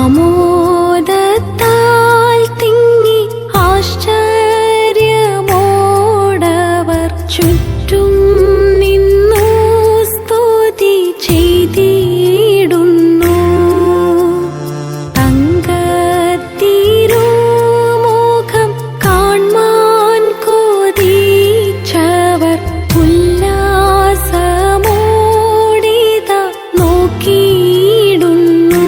ആമോദത്താൽ തിങ്ങി ആശ്ചര്യമോടവർ ചുറ്റും നിന്നു സ്തുതി ചെയ്തിടുന്നു. തങ്കത്തിരുമുഖം കാൺമാൻ കൊതിച്ചവർ ഉല്ലാസമോടിത നോക്കിയിടുന്നു.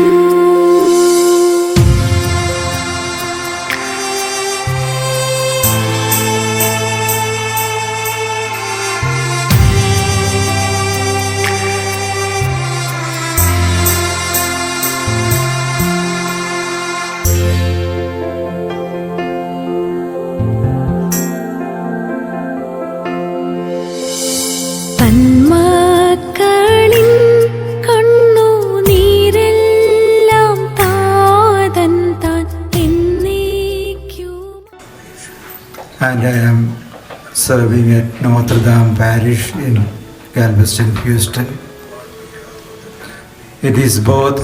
തന്മക്കളിൻ കണ്ണുനീരെല്ലാം താതൻ താൻ എന്നേക്കും. And I am serving at Notre Dame Parish in Galveston, Houston. It is both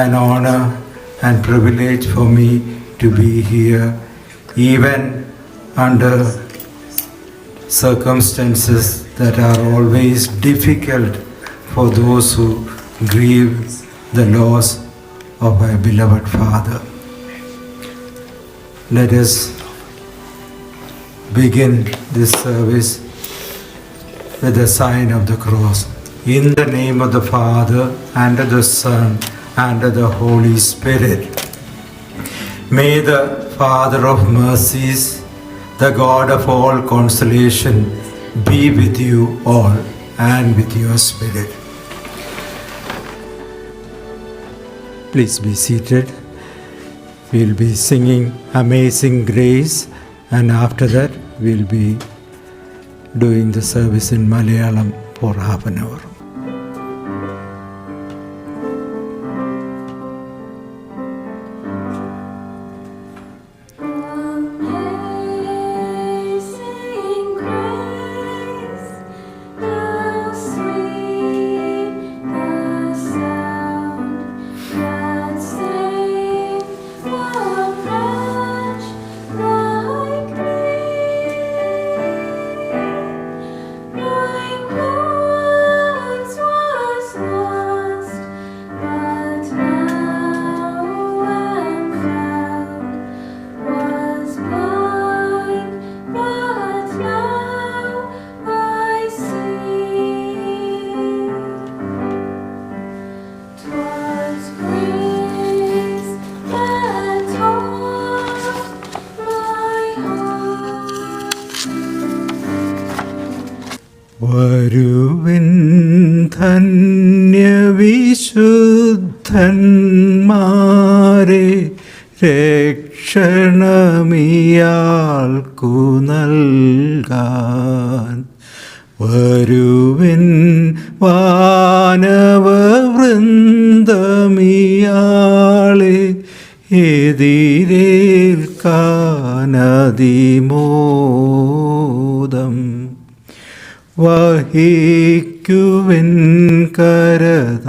an honor and privilege for me to be here, even under circumstances that are always difficult for those who grieve the loss of my beloved father. Let us begin this service with the sign of the cross. In the name of the Father, and of the Son, and of the Holy Spirit. May the Father of mercies, the God of all consolation, be with you all and with your spirit. Please be seated. We'll be singing Amazing Grace, and after that we'll be doing the service in Malayalam for half an hour. വരുവിൻ ധന്യവിശുദ്ധന്മാരെ, രക്ഷണമിയാൾക്കു നൽകാൻ. വരുവിൻ വാനവവൃന്ദമിയാളെ, എതിരേൽക്കാനതിമോദം. വഹിക്കുവിൻ കരതാരിലിയാളുടെ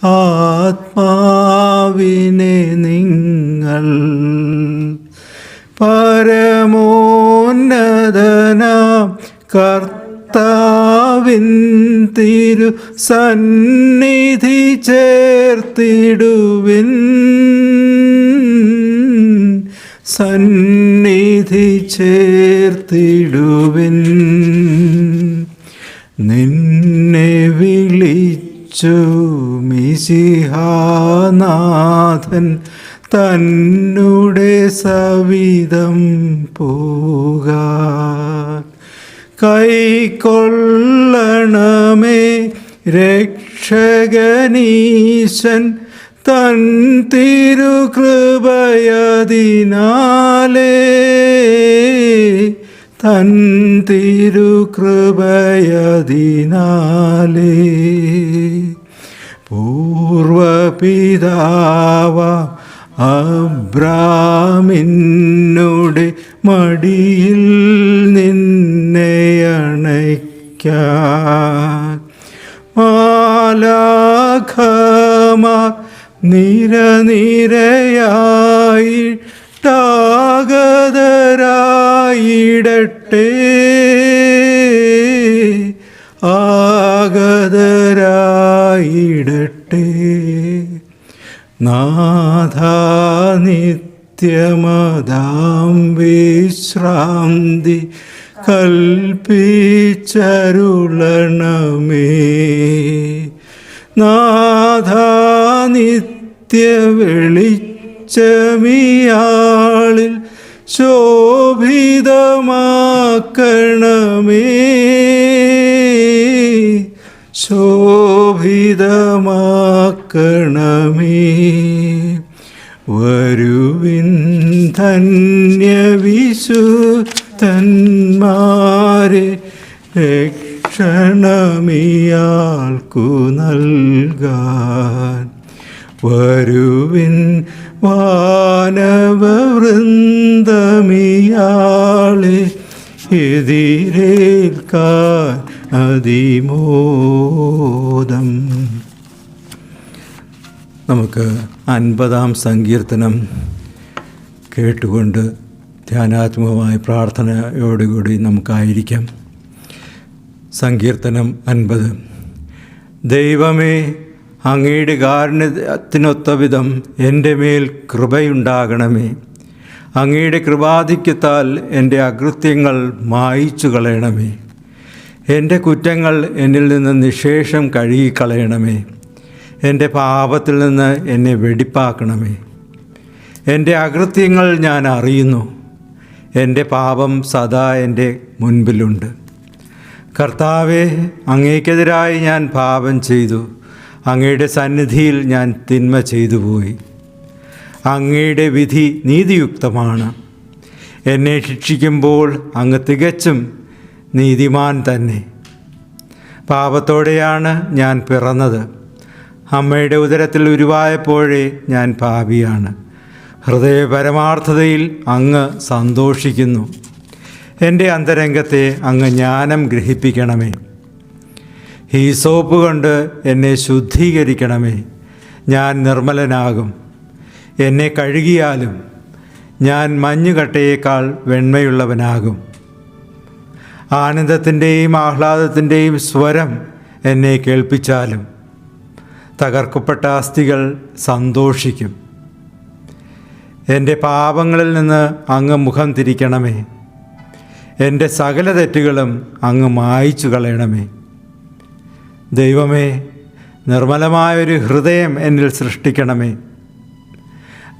ആത്മാവിനെ നിങ്ങൾ. പരമോന്നതനാം കർത്താവിൻ തിരു സന്നിധി ചേർത്തിടുവിൻ. സന്നിധി ചേർത്തിടുവിൻ. നിന്നെ വിളിച്ചു മിശിഹാനാഥൻ തന്നുടെ സവിധം പോകാൻ. കൈക്കൊള്ളണമേ രക്ഷകനീശൻ തൻ തിരുകൃപയതിനാലേ. തൻ തിരുകൃപയതിനാലേ. പൂർവപിതാവ അബ്രാമിന്നുടെ മടിയിൽ നിന്നെ അണയ്ക്കാൻ മാലാഖമാർ നിരനിരയായിട്ടാഗതരായിടട്ടെ, ആഗതരായിടട്ടെ. നാഥാ നിത്യമതാം വിശ്രാന്തി കൽപ്പിച്ചരുളണമേ. നാഥാ നിത്യവെളിച്ചമിയാളിൽ ശോഭിതമാക്കണമേ, ശോഭിതമാക്കണമേ. വരുവിൻ ധന്യവിശുദ്ധന്മാരെ, രക്ഷണമിയാൾക്കു നൽകാൻ. വരുവിൻ വാനവവൃന്ദമിയാളെ, എതിരേൽക്കാൻ അതിമോദം. നമുക്ക് 50-ാം സങ്കീർത്തനം കേട്ടുകൊണ്ട് ധ്യാനാത്മകമായ പ്രാർത്ഥനയോടുകൂടി നമുക്കായിരിക്കാം. സങ്കീർത്തനം 50. ദൈവമേ, അങ്ങയുടെ കാരുണ്യത്തിനൊത്ത വിധം എൻ്റെ മേൽ കൃപയുണ്ടാകണമേ. അങ്ങയുടെ കൃപാധിക്യത്താൽ എൻ്റെ അകൃത്യങ്ങൾ മായിച്ചു കളയണമേ. എൻ്റെ കുറ്റങ്ങൾ എന്നിൽ നിന്ന് നിശേഷം കഴുകിക്കളയണമേ. എൻ്റെ പാപത്തിൽ നിന്ന് എന്നെ വെടിപ്പാക്കണമേ. എൻ്റെ അകൃത്യങ്ങൾ ഞാൻ അറിയുന്നു, എൻ്റെ പാപം സദാ എൻ്റെ മുൻപിലുണ്ട്. കർത്താവേ, അങ്ങേക്കെതിരായി ഞാൻ പാപം ചെയ്തു, അങ്ങയുടെ സന്നിധിയിൽ ഞാൻ തിന്മ ചെയ്തു പോയി. അങ്ങയുടെ വിധി നീതിയുക്തമാണ്. എന്നെ ശിക്ഷിക്കുമ്പോൾ അങ്ങ് തികച്ചും നീതിമാൻ തന്നെ. പാപത്തോടെയാണ് ഞാൻ പിറന്നത്. അമ്മയുടെ ഉദരത്തിൽ ഉരുവായപ്പോഴേ ഞാൻ പാപിയാണ്. ഹൃദയപരമാർത്ഥതയിൽ അങ്ങ് സന്തോഷിക്കുന്നു. എൻ്റെ അന്തരംഗത്തെ അങ്ങ് ജ്ഞാനം ഗ്രഹിപ്പിക്കണമേ. ഹീസോപ്പ് കൊണ്ട് എന്നെ ശുദ്ധീകരിക്കണമേ. ഞാൻ നിർമ്മലനാകും. എന്നെ കഴുകിയാലും ഞാൻ മഞ്ഞുകട്ടയേക്കാൾ വെണ്മയുള്ളവനാകും. ആനന്ദത്തിൻ്റെയും ആഹ്ലാദത്തിൻ്റെയും സ്വരം എന്നെ കേൾപ്പിച്ചാലും തകർക്കപ്പെട്ട അസ്ഥികൾ സന്തോഷിക്കും. എൻ്റെ പാപങ്ങളിൽ നിന്ന് അങ്ങ് മുഖം തിരിക്കണമേ. എൻ്റെ സകല തെറ്റുകളും അങ്ങ് മായിച്ചു കളയണമേ. ദൈവമേ, നിർമ്മലമായൊരു ഹൃദയം എന്നിൽ സൃഷ്ടിക്കണമേ.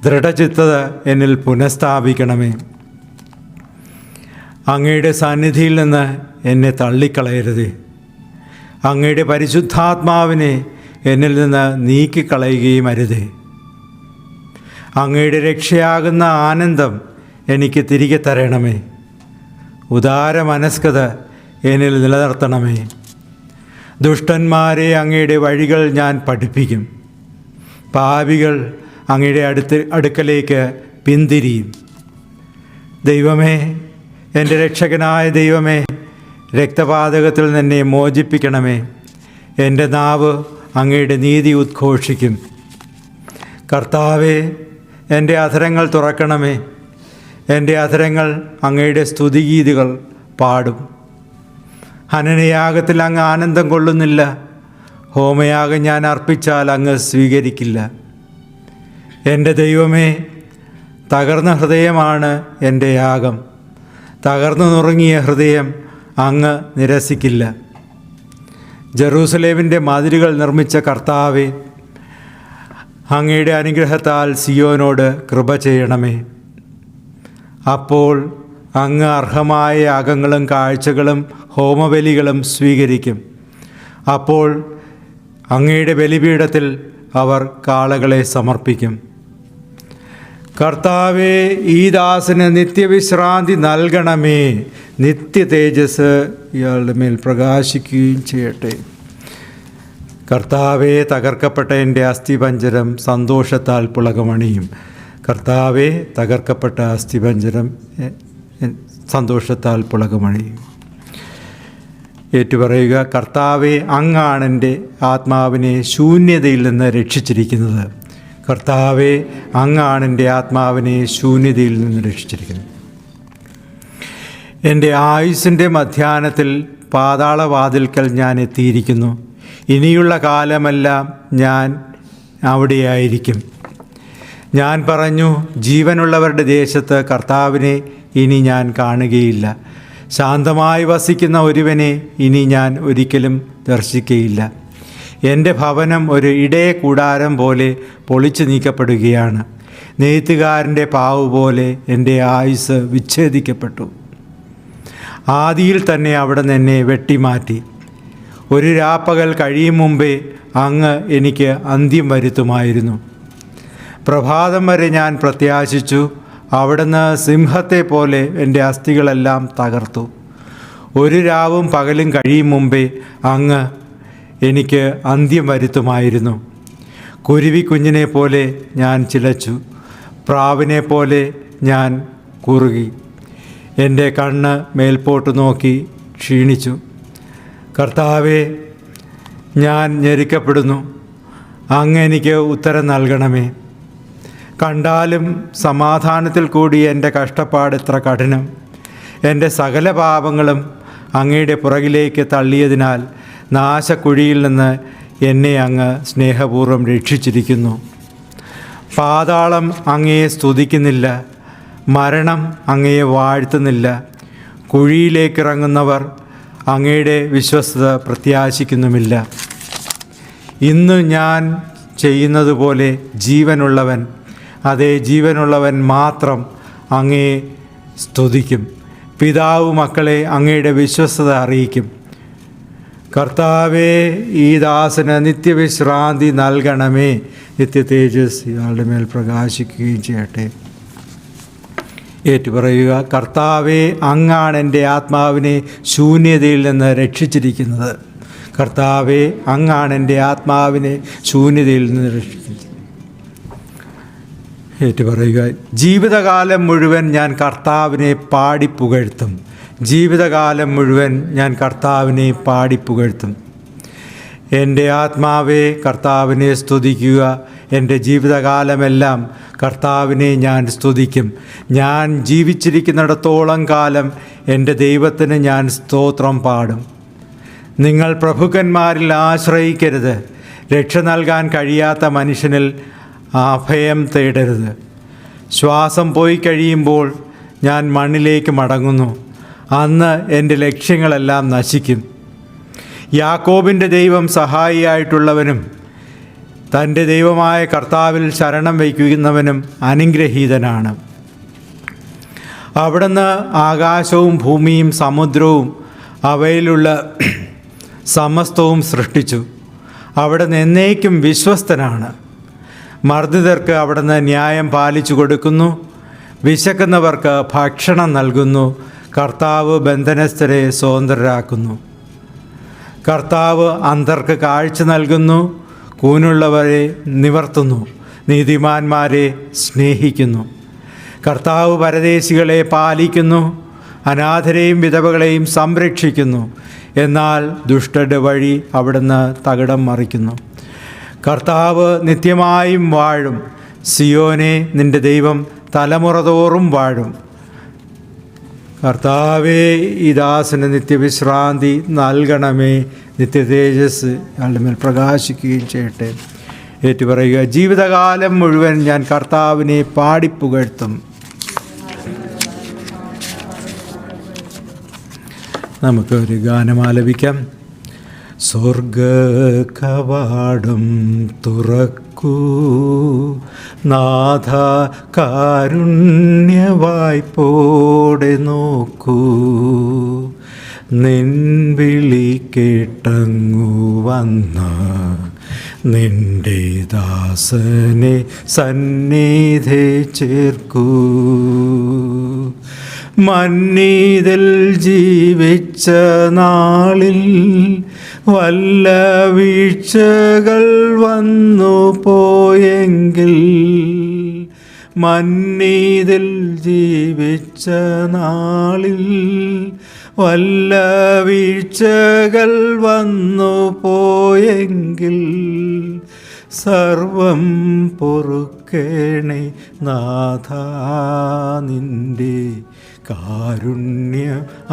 ദൃഢചിത്തത എന്നിൽ പുനഃസ്ഥാപിക്കണമേ. അങ്ങയുടെ സന്നിധിയിൽ നിന്ന് എന്നെ തള്ളിക്കളയരുതേ. അങ്ങയുടെ പരിശുദ്ധാത്മാവിനെ എന്നിൽ നിന്ന് നീക്കിക്കളയുകയും അരുതേ. അങ്ങയുടെ രക്ഷയാകുന്ന ആനന്ദം എനിക്ക് തിരികെ തരണമേ. ഉദാരമനസ്കത എന്നിൽ നിലനിർത്തണമേ. ദുഷ്ടന്മാരെ അങ്ങയുടെ വഴികൾ ഞാൻ പഠിപ്പിക്കും. പാപികൾ അങ്ങയുടെ അടുക്കലേക്ക് പിന്തിരിയും. ദൈവമേ, എൻ്റെ രക്ഷകനായ ദൈവമേ, രക്തപാതകത്തിൽ നിന്നെ മോചിപ്പിക്കണമേ. എൻ്റെ നാവ് അങ്ങയുടെ നീതി ഉദ്ഘോഷിക്കും. കർത്താവേ, എൻ്റെ അധരങ്ങൾ തുറക്കണമേ. എൻ്റെ അധരങ്ങൾ അങ്ങയുടെ സ്തുതിഗീതികൾ പാടും. ഹനനയാഗത്തിൽ അങ്ങ് ആനന്ദം കൊള്ളുന്നില്ല. ഹോമയാഗം ഞാൻ അർപ്പിച്ചാൽ അങ്ങ് സ്വീകരിക്കില്ല. എൻ്റെ ദൈവമേ, തകർന്ന ഹൃദയമാണ് എൻ്റെ യാഗം. തകർന്നു നുറുങ്ങിയ ഹൃദയം അങ്ങ് നിരസിക്കില്ല. ജെറൂസലേമിൻ്റെ മതിലുകൾ നിർമ്മിച്ച കർത്താവേ, അങ്ങയുടെ അനുഗ്രഹത്താൽ സിയോനോട് കൃപ ചെയ്യണമേ. അപ്പോൾ അങ്ങ് അർഹമായ യാഗങ്ങളും കാഴ്ചകളും ഹോമബലികളും സ്വീകരിക്കും. അപ്പോൾ അങ്ങയുടെ ബലിപീഠത്തിൽ അവർ കാളകളെ സമർപ്പിക്കും. കർത്താവേ, ഈ ദാസന് നിത്യവിശ്രാന്തി നൽകണമേ. നിത്യ തേജസ് ഇയാളുടെ മേൽ പ്രകാശിക്കുകയും ചെയ്യട്ടെ. കർത്താവേ, തകർക്കപ്പെട്ട എൻ്റെ അസ്ഥിപഞ്ജരം സന്തോഷത്താൽ പുളകമണിയും. കർത്താവേ, തകർക്കപ്പെട്ട അസ്ഥിപഞ്ജരം സന്തോഷത്താൽ പുളകമണിയും. ഏറ്റുപറയുക, കർത്താവെ, അങ്ങാണ് എൻ്റെ ആത്മാവിനെ ശൂന്യതയിൽ നിന്ന് രക്ഷിച്ചിരിക്കുന്നത്. കർത്താവെ, അങ്ങാണ് എൻ്റെ ആത്മാവിനെ ശൂന്യതയിൽ നിന്ന് രക്ഷിച്ചിരിക്കുന്നത്. എൻ്റെ ആയുസ്സിൻ്റെ മധ്യാഹ്നത്തിൽ പാതാളവാതിൽക്കൽ ഞാൻ എത്തിയിരിക്കുന്നു. ഇനിയുള്ള കാലമെല്ലാം ഞാൻ അവിടെയായിരിക്കും. ഞാൻ പറഞ്ഞു, ജീവനുള്ളവരുടെ ദേശത്ത് കർത്താവിനെ ഇനി ഞാൻ കാണുകയില്ല. ശാന്തമായി വസിക്കുന്ന ഒരുവനെ ഇനി ഞാൻ ഒരിക്കലും ദർശിക്കുകയില്ല. എൻ്റെ ഭവനം ഒരു ഇടയ കൂടാരം പോലെ പൊളിച്ചു നീക്കപ്പെടുകയാണ്. നെയ്ത്തുകാരൻ്റെ പാവ് പോലെ എൻ്റെ ആയുസ് വിച്ഛേദിക്കപ്പെട്ടു. ആദിയിൽ തന്നെ അവിടെ നിന്ന് എന്നെ വെട്ടിമാറ്റി. ഒരു രാപ്പകൽ കഴിയും മുമ്പേ അങ്ങ് എനിക്ക് അന്ത്യം വരുത്തുമായിരുന്നു. പ്രഭാതം വരെ ഞാൻ പ്രത്യാശിച്ചു. അവിടുന്ന് സിംഹത്തെ പോലെ എൻ്റെ അസ്ഥികളെല്ലാം തകർത്തു. ഒരു രാവും പകലും കഴിയും മുമ്പേ അങ്ങ് എനിക്ക് അന്ത്യം വരുത്തുമായിരുന്നു. കുരുവി കുഞ്ഞിനെ പോലെ ഞാൻ ചിലച്ചു. പ്രാവിനെ പോലെ ഞാൻ കുറുകി. എൻ്റെ കണ്ണ് മേൽപോട്ട് നോക്കി ക്ഷീണിച്ചു. കർത്താവെ, ഞാൻ ഞെരുക്കപ്പെടുന്നു. അങ്ങ് എനിക്ക് ഉത്തരം നൽകണമേ. കണ്ടാലും സമാധാനത്തിൽ കൂടി എൻ്റെ കഷ്ടപ്പാട് എത്ര കഠിനം. എൻ്റെ സകല പാപങ്ങളും അങ്ങയുടെ പുറകിലേക്ക് തള്ളിയതിനാൽ നാശക്കുഴിയിൽ നിന്ന് എന്നെ അങ്ങ് സ്നേഹപൂർവ്വം രക്ഷിച്ചിരിക്കുന്നു. പാതാളം അങ്ങയെ സ്തുതിക്കുന്നില്ല, മരണം അങ്ങയെ വാഴ്ത്തുന്നില്ല. കുഴിയിലേക്കിറങ്ങുന്നവർ അങ്ങയുടെ വിശ്വസ്തത പ്രത്യാശിക്കുന്നുമില്ല. ഇന്ന് ഞാൻ ചെയ്യുന്നത് പോലെ ജീവനുള്ളവൻ, അതേ ജീവനുള്ളവൻ മാത്രം അങ്ങയെ സ്തുതിക്കും. പിതാവ് മക്കളെ അങ്ങയുടെ വിശ്വസ്തത അറിയിക്കും. കർത്താവേ, ഈ ദാസന് നിത്യവിശ്രാന്തി നൽകണമേ. നിത്യ തേജസ് ഇയാളുടെ മേൽ പ്രകാശിക്കുകയും ചെയ്യട്ടെ. ഏറ്റുപറയുക, കർത്താവേ, അങ്ങാണ് എൻ്റെ ആത്മാവിനെ ശൂന്യതയിൽ നിന്ന് രക്ഷിച്ചിരിക്കുന്നത്. കർത്താവേ, അങ്ങാണ് എൻ്റെ ആത്മാവിനെ ശൂന്യതയിൽ നിന്ന് രക്ഷിച്ചിരിക്കുന്നത്. ഏറ്റുപറയുക, ജീവിതകാലം മുഴുവൻ ഞാൻ കർത്താവിനെ പാടിപ്പുകഴ്ത്തും. ജീവിതകാലം മുഴുവൻ ഞാൻ കർത്താവിനെ പാടിപ്പുകഴ്ത്തും. എൻ്റെ ആത്മാവെ, കർത്താവിനെ സ്തുതിക്കുക. എൻ്റെ ജീവിതകാലമെല്ലാം കർത്താവിനെ ഞാൻ സ്തുതിക്കും. ഞാൻ ജീവിച്ചിരിക്കുന്നിടത്തോളം കാലം എൻ്റെ ദൈവത്തിന് ഞാൻ സ്തോത്രം പാടും. നിങ്ങൾ പ്രഭുക്കന്മാരിൽ ആശ്രയിക്കരുത്. രക്ഷ നൽകാൻ കഴിയാത്ത മനുഷ്യനിൽ അഭയം തേടരുത്. ശ്വാസം പോയി കഴിയുമ്പോൾ ഞാൻ മണ്ണിലേക്ക് മടങ്ങുന്നു. അന്ന് എൻ്റെ ലക്ഷ്യങ്ങളെല്ലാം നശിക്കും. യാക്കോബിൻ്റെ ദൈവം സഹായിയായിട്ടുള്ളവനും തൻ്റെ ദൈവമായ കർത്താവിൽ ശരണം വയ്ക്കുന്നവനും അനുഗ്രഹീതനാണ്. അവിടുന്ന് ആകാശവും ഭൂമിയും സമുദ്രവും അവയിലുള്ള സമസ്തവും സൃഷ്ടിച്ചു. അവിടുന്ന് എന്നേക്കും വിശ്വസ്തനാണ്. മർദ്ദിതർക്ക് അവിടുന്ന് ന്യായം പാലിച്ചു കൊടുക്കുന്നു. വിശക്കുന്നവർക്ക് ഭക്ഷണം നൽകുന്നു. കർത്താവ് ബന്ധനസ്ഥരെ സ്വതന്ത്രരാക്കുന്നു. കർത്താവ് അന്ധർക്ക് കാഴ്ച നൽകുന്നു. കൂനുള്ളവരെ നിവർത്തുന്നു. നീതിമാന്മാരെ സ്നേഹിക്കുന്നു. കർത്താവ് പരദേശികളെ പാലിക്കുന്നു. അനാഥരെയും വിധവകളെയും സംരക്ഷിക്കുന്നു. എന്നാൽ ദുഷ്ടരുടെ വഴി അവിടുന്ന് തകിടം മറിക്കുന്നു. കർത്താവ് നിത്യമായും വാഴും. സിയോനെ, നിൻ്റെ ദൈവം തലമുറ തോറും വാഴും. കർത്താവേ, ഈ ദാസന് നിത്യവിശ്രാന്തി നൽകണമേ. നിത്യ തേജസ് അയാളുടെ മേൽ പ്രകാശിക്കുകയും ചെയ്യട്ടെ. ഏറ്റുപറയുക, ജീവിതകാലം മുഴുവൻ ഞാൻ കർത്താവിനെ പാടിപ്പുകഴ്ത്തും. നമുക്കൊരു ഗാനം ആലപിക്കാം. സ്വർഗകവാടം തുറക്കൂ നാഥ, കാരുണ്യവായ്പോടെ നോക്കൂ. നിൻ വിളി കേട്ടങ്ങു വന്ന നിന്റെ ദാസനെ സന്നിധി ചേർക്കൂ. മന്നീതിൽ ജീവിച്ച നാളിൽ വല്ല വീഴ്ചകൾ വന്നു പോയെങ്കിൽ, മന്നീതിൽ ജീവിച്ച നാളിൽ വല്ല വീഴ്ചകൾ വന്നു പോയെങ്കിൽ സർവം പൊറുക്കേണേ നാഥാ, നിന്റെ കാരുണ്യ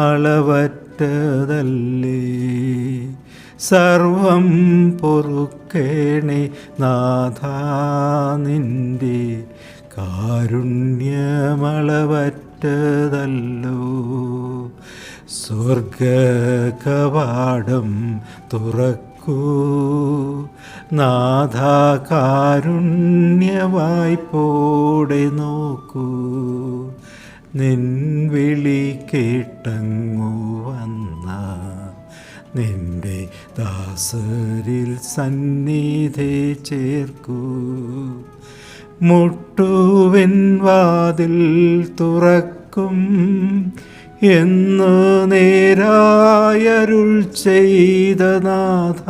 അളവറ്റതല്ലേ. സർവം പൊറുക്കേണേ നാഥാ, നിന്റെ കാരുണ്യമളവറ്റതല്ലോ. സ്വർഗകവാടം തുറക്കൂ നാഥാ, കാരുണ്യവായ്പോടെ നോക്കൂ. നിൻ വിളി കേട്ടങ്ങു വന്ന നിന്റെ ദാസരിൽ സന്നിധി ചേർക്കൂ. മുട്ടുവിൻ വാതിൽ തുറക്കും എന്ന് നേരായരുൾ ചെയ്ത നാഥ.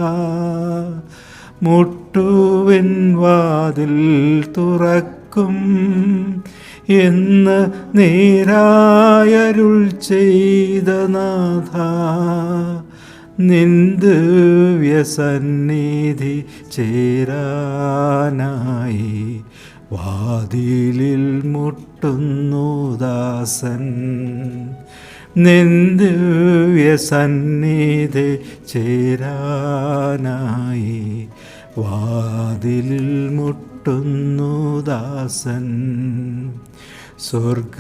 മുട്ടുവിൻ വാതിൽ തുറക്കും എന്ന് നേരായരുൾ ചെയ്ത നാഥ. നിൻ ദിവ്യസന്നിധി ചേരാനായി വാതിലിൽ മുട്ടുന്നു ദാസൻ. നിൻ ദിവ്യസന്നിധി ചേരാനായി വാതിലിൽ മുട്ടുന്നു ദാസൻ. സ്വർഗകവാടം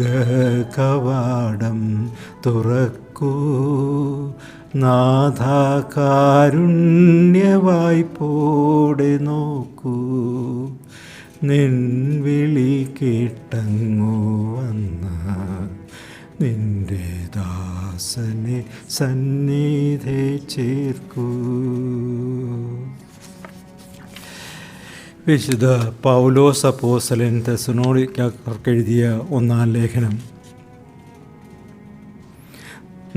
തുറക്കൂ നാഥാ, കാരുണ്യവായ്പോടെ നോക്കൂ. നിൻ വിളി കേട്ടങ്ങു വന്ന നിന്റെ ദാസനെ സന്നിധി ചേർക്കൂ. വിശുദ്ധ പൗലോസ് അപ്പോസ്തലൻ തെസ്സലോനിക്കർക്ക് എഴുതിയ 1-ാം ലേഖനം.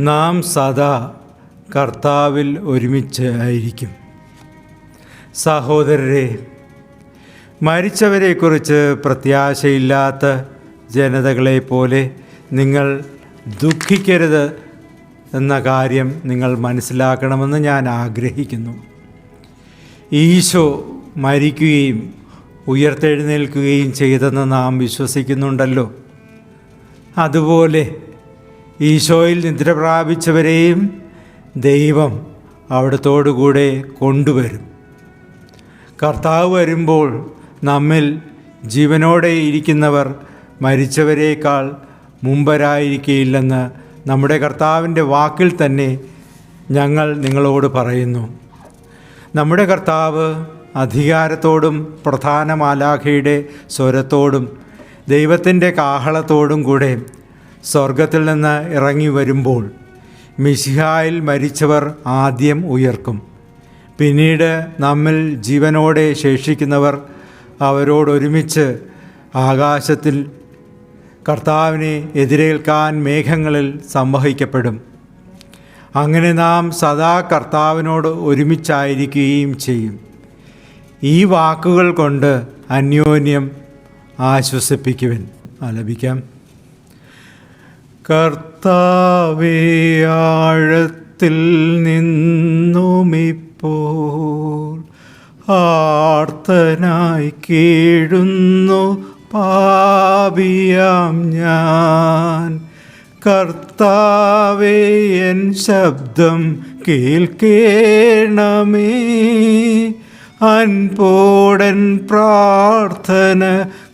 നാം സദാ കർത്താവിൽ ഒരുമിച്ച് ആയിരിക്കും. സഹോദരരെ, മരിച്ചവരെക്കുറിച്ച് പ്രത്യാശയില്ലാത്ത ജനതകളെപ്പോലെ നിങ്ങൾ ദുഃഖിക്കരുത് എന്ന കാര്യം നിങ്ങൾ മനസ്സിലാക്കണമെന്ന് ഞാൻ ആഗ്രഹിക്കുന്നു. ഈശോ മരിക്കുകയും ഉയർത്തെഴുന്നേൽക്കുകയും ചെയ്തെന്ന് നാം വിശ്വസിക്കുന്നുണ്ടല്ലോ. അതുപോലെ ഈശോയിൽ നിദ്ര പ്രാപിച്ചവരെയും ദൈവം അവിടത്തോടുകൂടെ കൊണ്ടുവരും. കർത്താവ് വരുമ്പോൾ നമ്മിൽ ജീവനോടെ ഇരിക്കുന്നവർ മരിച്ചവരേക്കാൾ മുമ്പരായിരിക്കുകയില്ലെന്ന് നമ്മുടെ കർത്താവിൻ്റെ വാക്കിൽ തന്നെ ഞങ്ങൾ നിങ്ങളോട് പറയുന്നു. നമ്മുടെ കർത്താവ് അധികാരത്തോടും പ്രധാന മാലാഖയുടെ സ്വരത്തോടും ദൈവത്തിൻ്റെ കാഹളത്തോടും കൂടെ സ്വർഗത്തിൽ നിന്ന് ഇറങ്ങി വരുമ്പോൾ മിശിഹായിൽ മരിച്ചവർ ആദ്യം ഉയർക്കും. പിന്നീട് നമ്മിൽ ജീവനോടെ ശേഷിക്കുന്നവർ അവരോടൊരുമിച്ച് ആകാശത്തിൽ കർത്താവിനെ എതിരേൽക്കാൻ മേഘങ്ങളിൽ സംവഹിക്കപ്പെടും. അങ്ങനെ നാം സദാ കർത്താവിനോട് ഒരുമിച്ചായിരിക്കുകയും ചെയ്യും. ഈ വാക്കുകൾ കൊണ്ട് അന്യോന്യം ആശ്വസിപ്പിക്കുവിൻ. ആലപിക്കാം. കർത്താവേ, ആഴത്തിൽ നിന്നുമിപ്പോൾ ആർത്തനായി കീഴുന്നു പാപിയാം ഞാൻ. കർത്താവേ, എൻ ശബ്ദം കേൾക്കേണമേ. അൻപോടൻ പ്രാർത്ഥന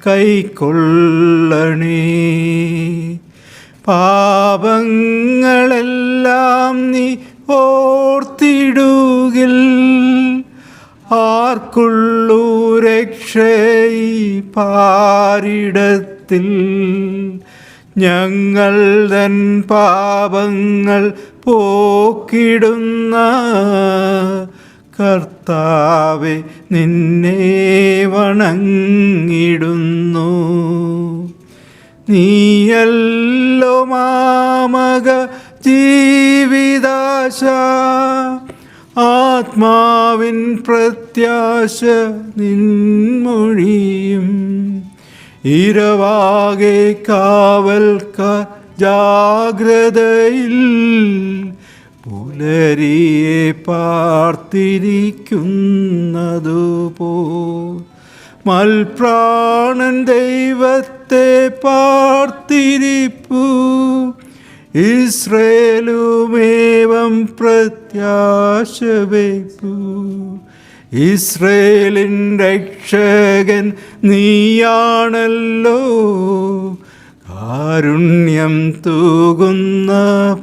കൈക്കൊള്ളണേ. പാപങ്ങളെല്ലാം നീ ഓർത്തിടുകിൽ ആർക്കുള്ളൂ രക്ഷയി പാരിടത്തിൽ. ഞങ്ങൾ തൻ പാപങ്ങൾ പോക്കിടുന്ന കർത്താവേ, നിന്നെ വണങ്ങിടുന്നു. നീയല്ലോ മാമക ജീവിതാശ, ആത്മാവിൻ പ്രത്യാശ നിൻമൊഴിയും. ഇരവാകെ കാവൽക്കാർ ജാഗ്രതയിൽ പുലരിയെ പാർത്തിരിക്കുന്നതുപോ മൽപ്രാണൻ ദൈവത്തെ പാർത്തിരിപ്പു ഇസ്രയേലുമേവം പ്രത്യാശ വയ്പ്പു ഇസ്രയേലിൻ രക്ഷകൻ നീയാണല്ലോ കാരുണ്യം തൂകുന്ന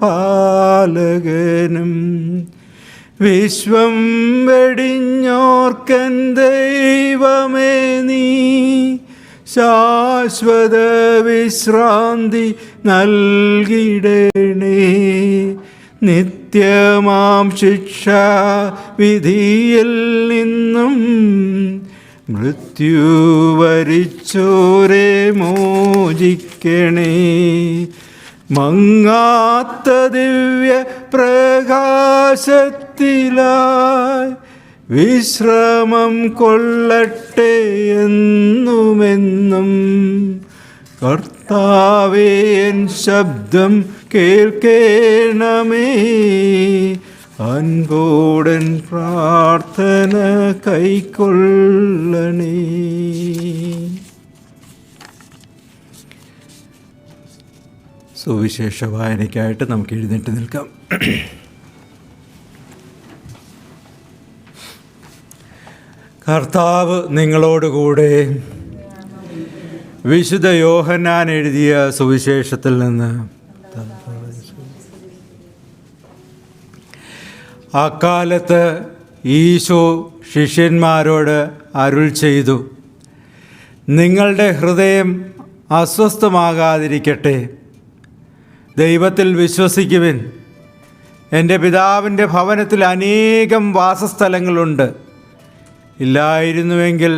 പാലകനും വിശ്വം വെടിഞ്ഞോർക്കൻ ദൈവമേ നീ ശാശ്വത വിശ്രാന്തി നൽകിടണേ നിത്യമാം ശിക്ഷാ വിധിയിൽ നിന്നും മൃത്യു വരിച്ചോരെ മോചിക്കണേ മങ്ങാത്ത ദിവ്യ പ്രകാശത്തിലായി വിശ്രമം കൊള്ളട്ടെ എന്നുമെന്നും കർത്താവേ എൻ ശബ്ദം കേൾക്കേണമേ അൻപോടൻ പ്രാർത്ഥന കൈക്കൊള്ളണേ. സുവിശേഷ വായനയ്ക്കായിട്ട് നമുക്ക് എഴുന്നേറ്റ് നിൽക്കാം. കർത്താവ് നിങ്ങളോടുകൂടെ. വിശുദ്ധ യോഹന്നാൻ എഴുതിയ സുവിശേഷത്തിൽ നിന്ന്. അക്കാലത്ത് ഈശോ ശിഷ്യന്മാരോട് അരുൾ ചെയ്തു, നിങ്ങളുടെ ഹൃദയം അസ്വസ്ഥമാകാതിരിക്കട്ടെ. ദൈവത്തിൽ വിശ്വസിക്കുവിൻ. എൻ്റെ പിതാവിൻ്റെ ഭവനത്തിൽ അനേകം വാസസ്ഥലങ്ങളുണ്ട്. ഇല്ലായിരുന്നുവെങ്കിൽ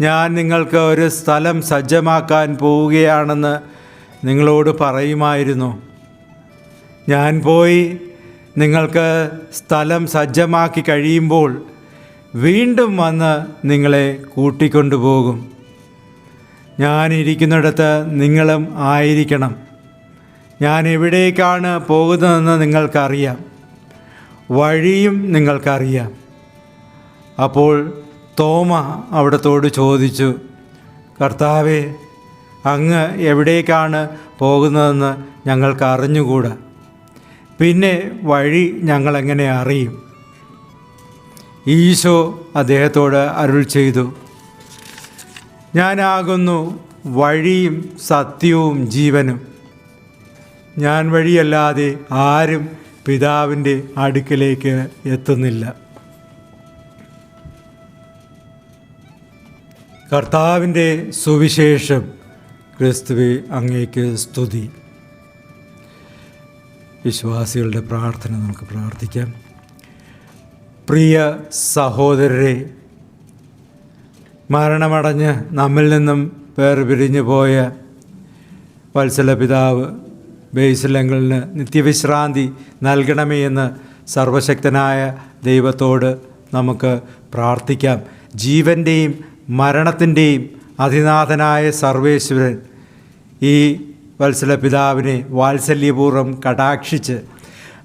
ഞാൻ നിങ്ങൾക്ക് ഒരു സ്ഥലം സജ്ജമാക്കാൻ പോവുകയാണെന്ന് നിങ്ങളോട് പറയുമായിരുന്നു. ഞാൻ പോയി നിങ്ങൾക്ക് സ്ഥലം സജ്ജമാക്കി കഴിയുമ്പോൾ വീണ്ടും വന്ന് നിങ്ങളെ കൂട്ടിക്കൊണ്ടുപോകും. ഞാനിരിക്കുന്നിടത്ത് നിങ്ങളും ആയിരിക്കണം. ഞാൻ എവിടേക്കാണ് പോകുന്നതെന്ന് നിങ്ങൾക്കറിയാം, വഴിയും നിങ്ങൾക്കറിയാം. അപ്പോൾ തോമ അവിടത്തോട് ചോദിച്ചു, കർത്താവേ, അങ്ങ് എവിടേക്കാണ് പോകുന്നതെന്ന് ഞങ്ങൾക്ക് അറിഞ്ഞുകൂടാ. പിന്നെ വഴി ഞങ്ങളെങ്ങനെ അറിയും? ഈശോ അദ്ദേഹത്തോട് അരുൾ ചെയ്തു, ഞാനാകുന്നു വഴിയും സത്യവും ജീവനും. ഞാൻ വഴിയല്ലാതെ ആരും പിതാവിൻ്റെ അടുക്കലേക്ക് എത്തുന്നില്ല. കർത്താവിൻ്റെ സുവിശേഷം. ക്രിസ്തുവേ, അങ്ങേക്ക് സ്തുതി. വിശ്വാസികളുടെ പ്രാർത്ഥന നമുക്ക് പ്രാർത്ഥിക്കാം. പ്രിയ സഹോദരരെ, മരണമടഞ്ഞ് നമ്മിൽ നിന്നും വേർപിരിഞ്ഞു പോയ വത്സല പിതാവ് ബേസിലങ്ങളിന് നിത്യവിശ്രാന്തി നൽകണമേ എന്ന് സർവശക്തനായ ദൈവത്തോട് നമുക്ക് പ്രാർത്ഥിക്കാം. ജീവൻ്റെയും മരണത്തിൻ്റെയും അതിനാഥനായ സർവേശ്വരൻ ഈ വത്സല പിതാവിനെ വാത്സല്യപൂർവ്വം കടാക്ഷിച്ച്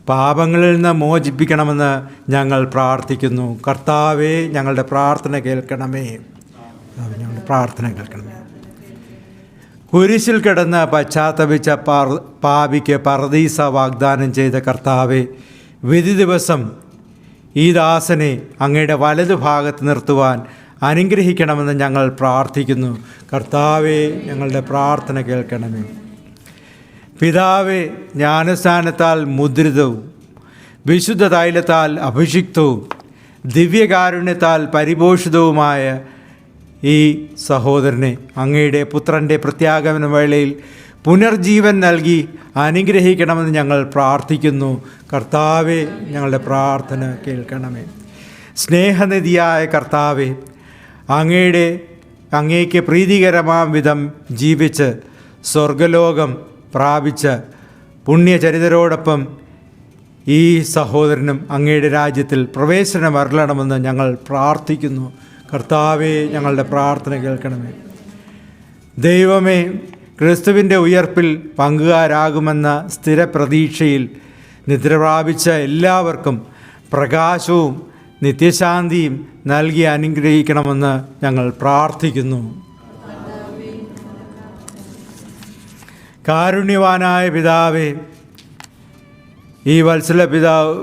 പാപങ്ങളിൽ നിന്ന് മോചിപ്പിക്കണമെന്ന് ഞങ്ങൾ പ്രാർത്ഥിക്കുന്നു. കർത്താവേ, ഞങ്ങളുടെ പ്രാർത്ഥന കേൾക്കണമേ. ഞങ്ങളുടെ പ്രാർത്ഥന കേൾക്കണമേ. കുരിശിൽ കിടന്ന് പശ്ചാത്തപിച്ച പാപിക്ക് പർദീസ വാഗ്ദാനം ചെയ്ത കർത്താവേ, വിധി ദിവസം ഈ ദാസനെ അങ്ങയുടെ വലതുഭാഗത്ത് നിർത്തുവാൻ അനുഗ്രഹിക്കണമെന്ന് ഞങ്ങൾ പ്രാർത്ഥിക്കുന്നു. കർത്താവേ, ഞങ്ങളുടെ പ്രാർത്ഥന കേൾക്കണമേ. പിതാവേ, ജ്ഞാനസ്നാനത്താൽ മുദ്രിതവും വിശുദ്ധ തൈലത്താൽ അഭിഷിക്തവും ദിവ്യകാരുണ്യത്താൽ പരിപോഷിതവുമായ ഈ സഹോദരനെ അങ്ങയുടെ പുത്രൻ്റെ പ്രത്യാഗമന വേളയിൽ പുനർജീവൻ നൽകി അനുഗ്രഹിക്കണമെന്ന് ഞങ്ങൾ പ്രാർത്ഥിക്കുന്നു. കർത്താവേ, ഞങ്ങളുടെ പ്രാർത്ഥന കേൾക്കണമേ. സ്നേഹനിധിയായ കർത്താവേ, അങ്ങേക്ക് പ്രീതികരമാം വിധം ജീവിച്ച് സ്വർഗലോകം പ്രാപിച്ച പുണ്യചരിതരോടൊപ്പം ഈ സഹോദരനും അങ്ങയുടെ രാജ്യത്തിൽ പ്രവേശനം അരുളണമെന്ന് ഞങ്ങൾ പ്രാർത്ഥിക്കുന്നു. കർത്താവേ, ഞങ്ങളുടെ പ്രാർത്ഥന കേൾക്കണമേ. ദൈവമേ, ക്രിസ്തുവിൻ്റെ ഉയർപ്പിൽ പങ്കുകാരാകുമെന്ന സ്ഥിര പ്രതീക്ഷയിൽ നിദ്ര പ്രാപിച്ച എല്ലാവർക്കും പ്രകാശവും നിത്യശാന്തിയും നൽകി അനുഗ്രഹിക്കണമെന്ന് ഞങ്ങൾ പ്രാർത്ഥിക്കുന്നു. കാരുണ്യവാനായ പിതാവേ, ഈ വത്സല പിതാവ്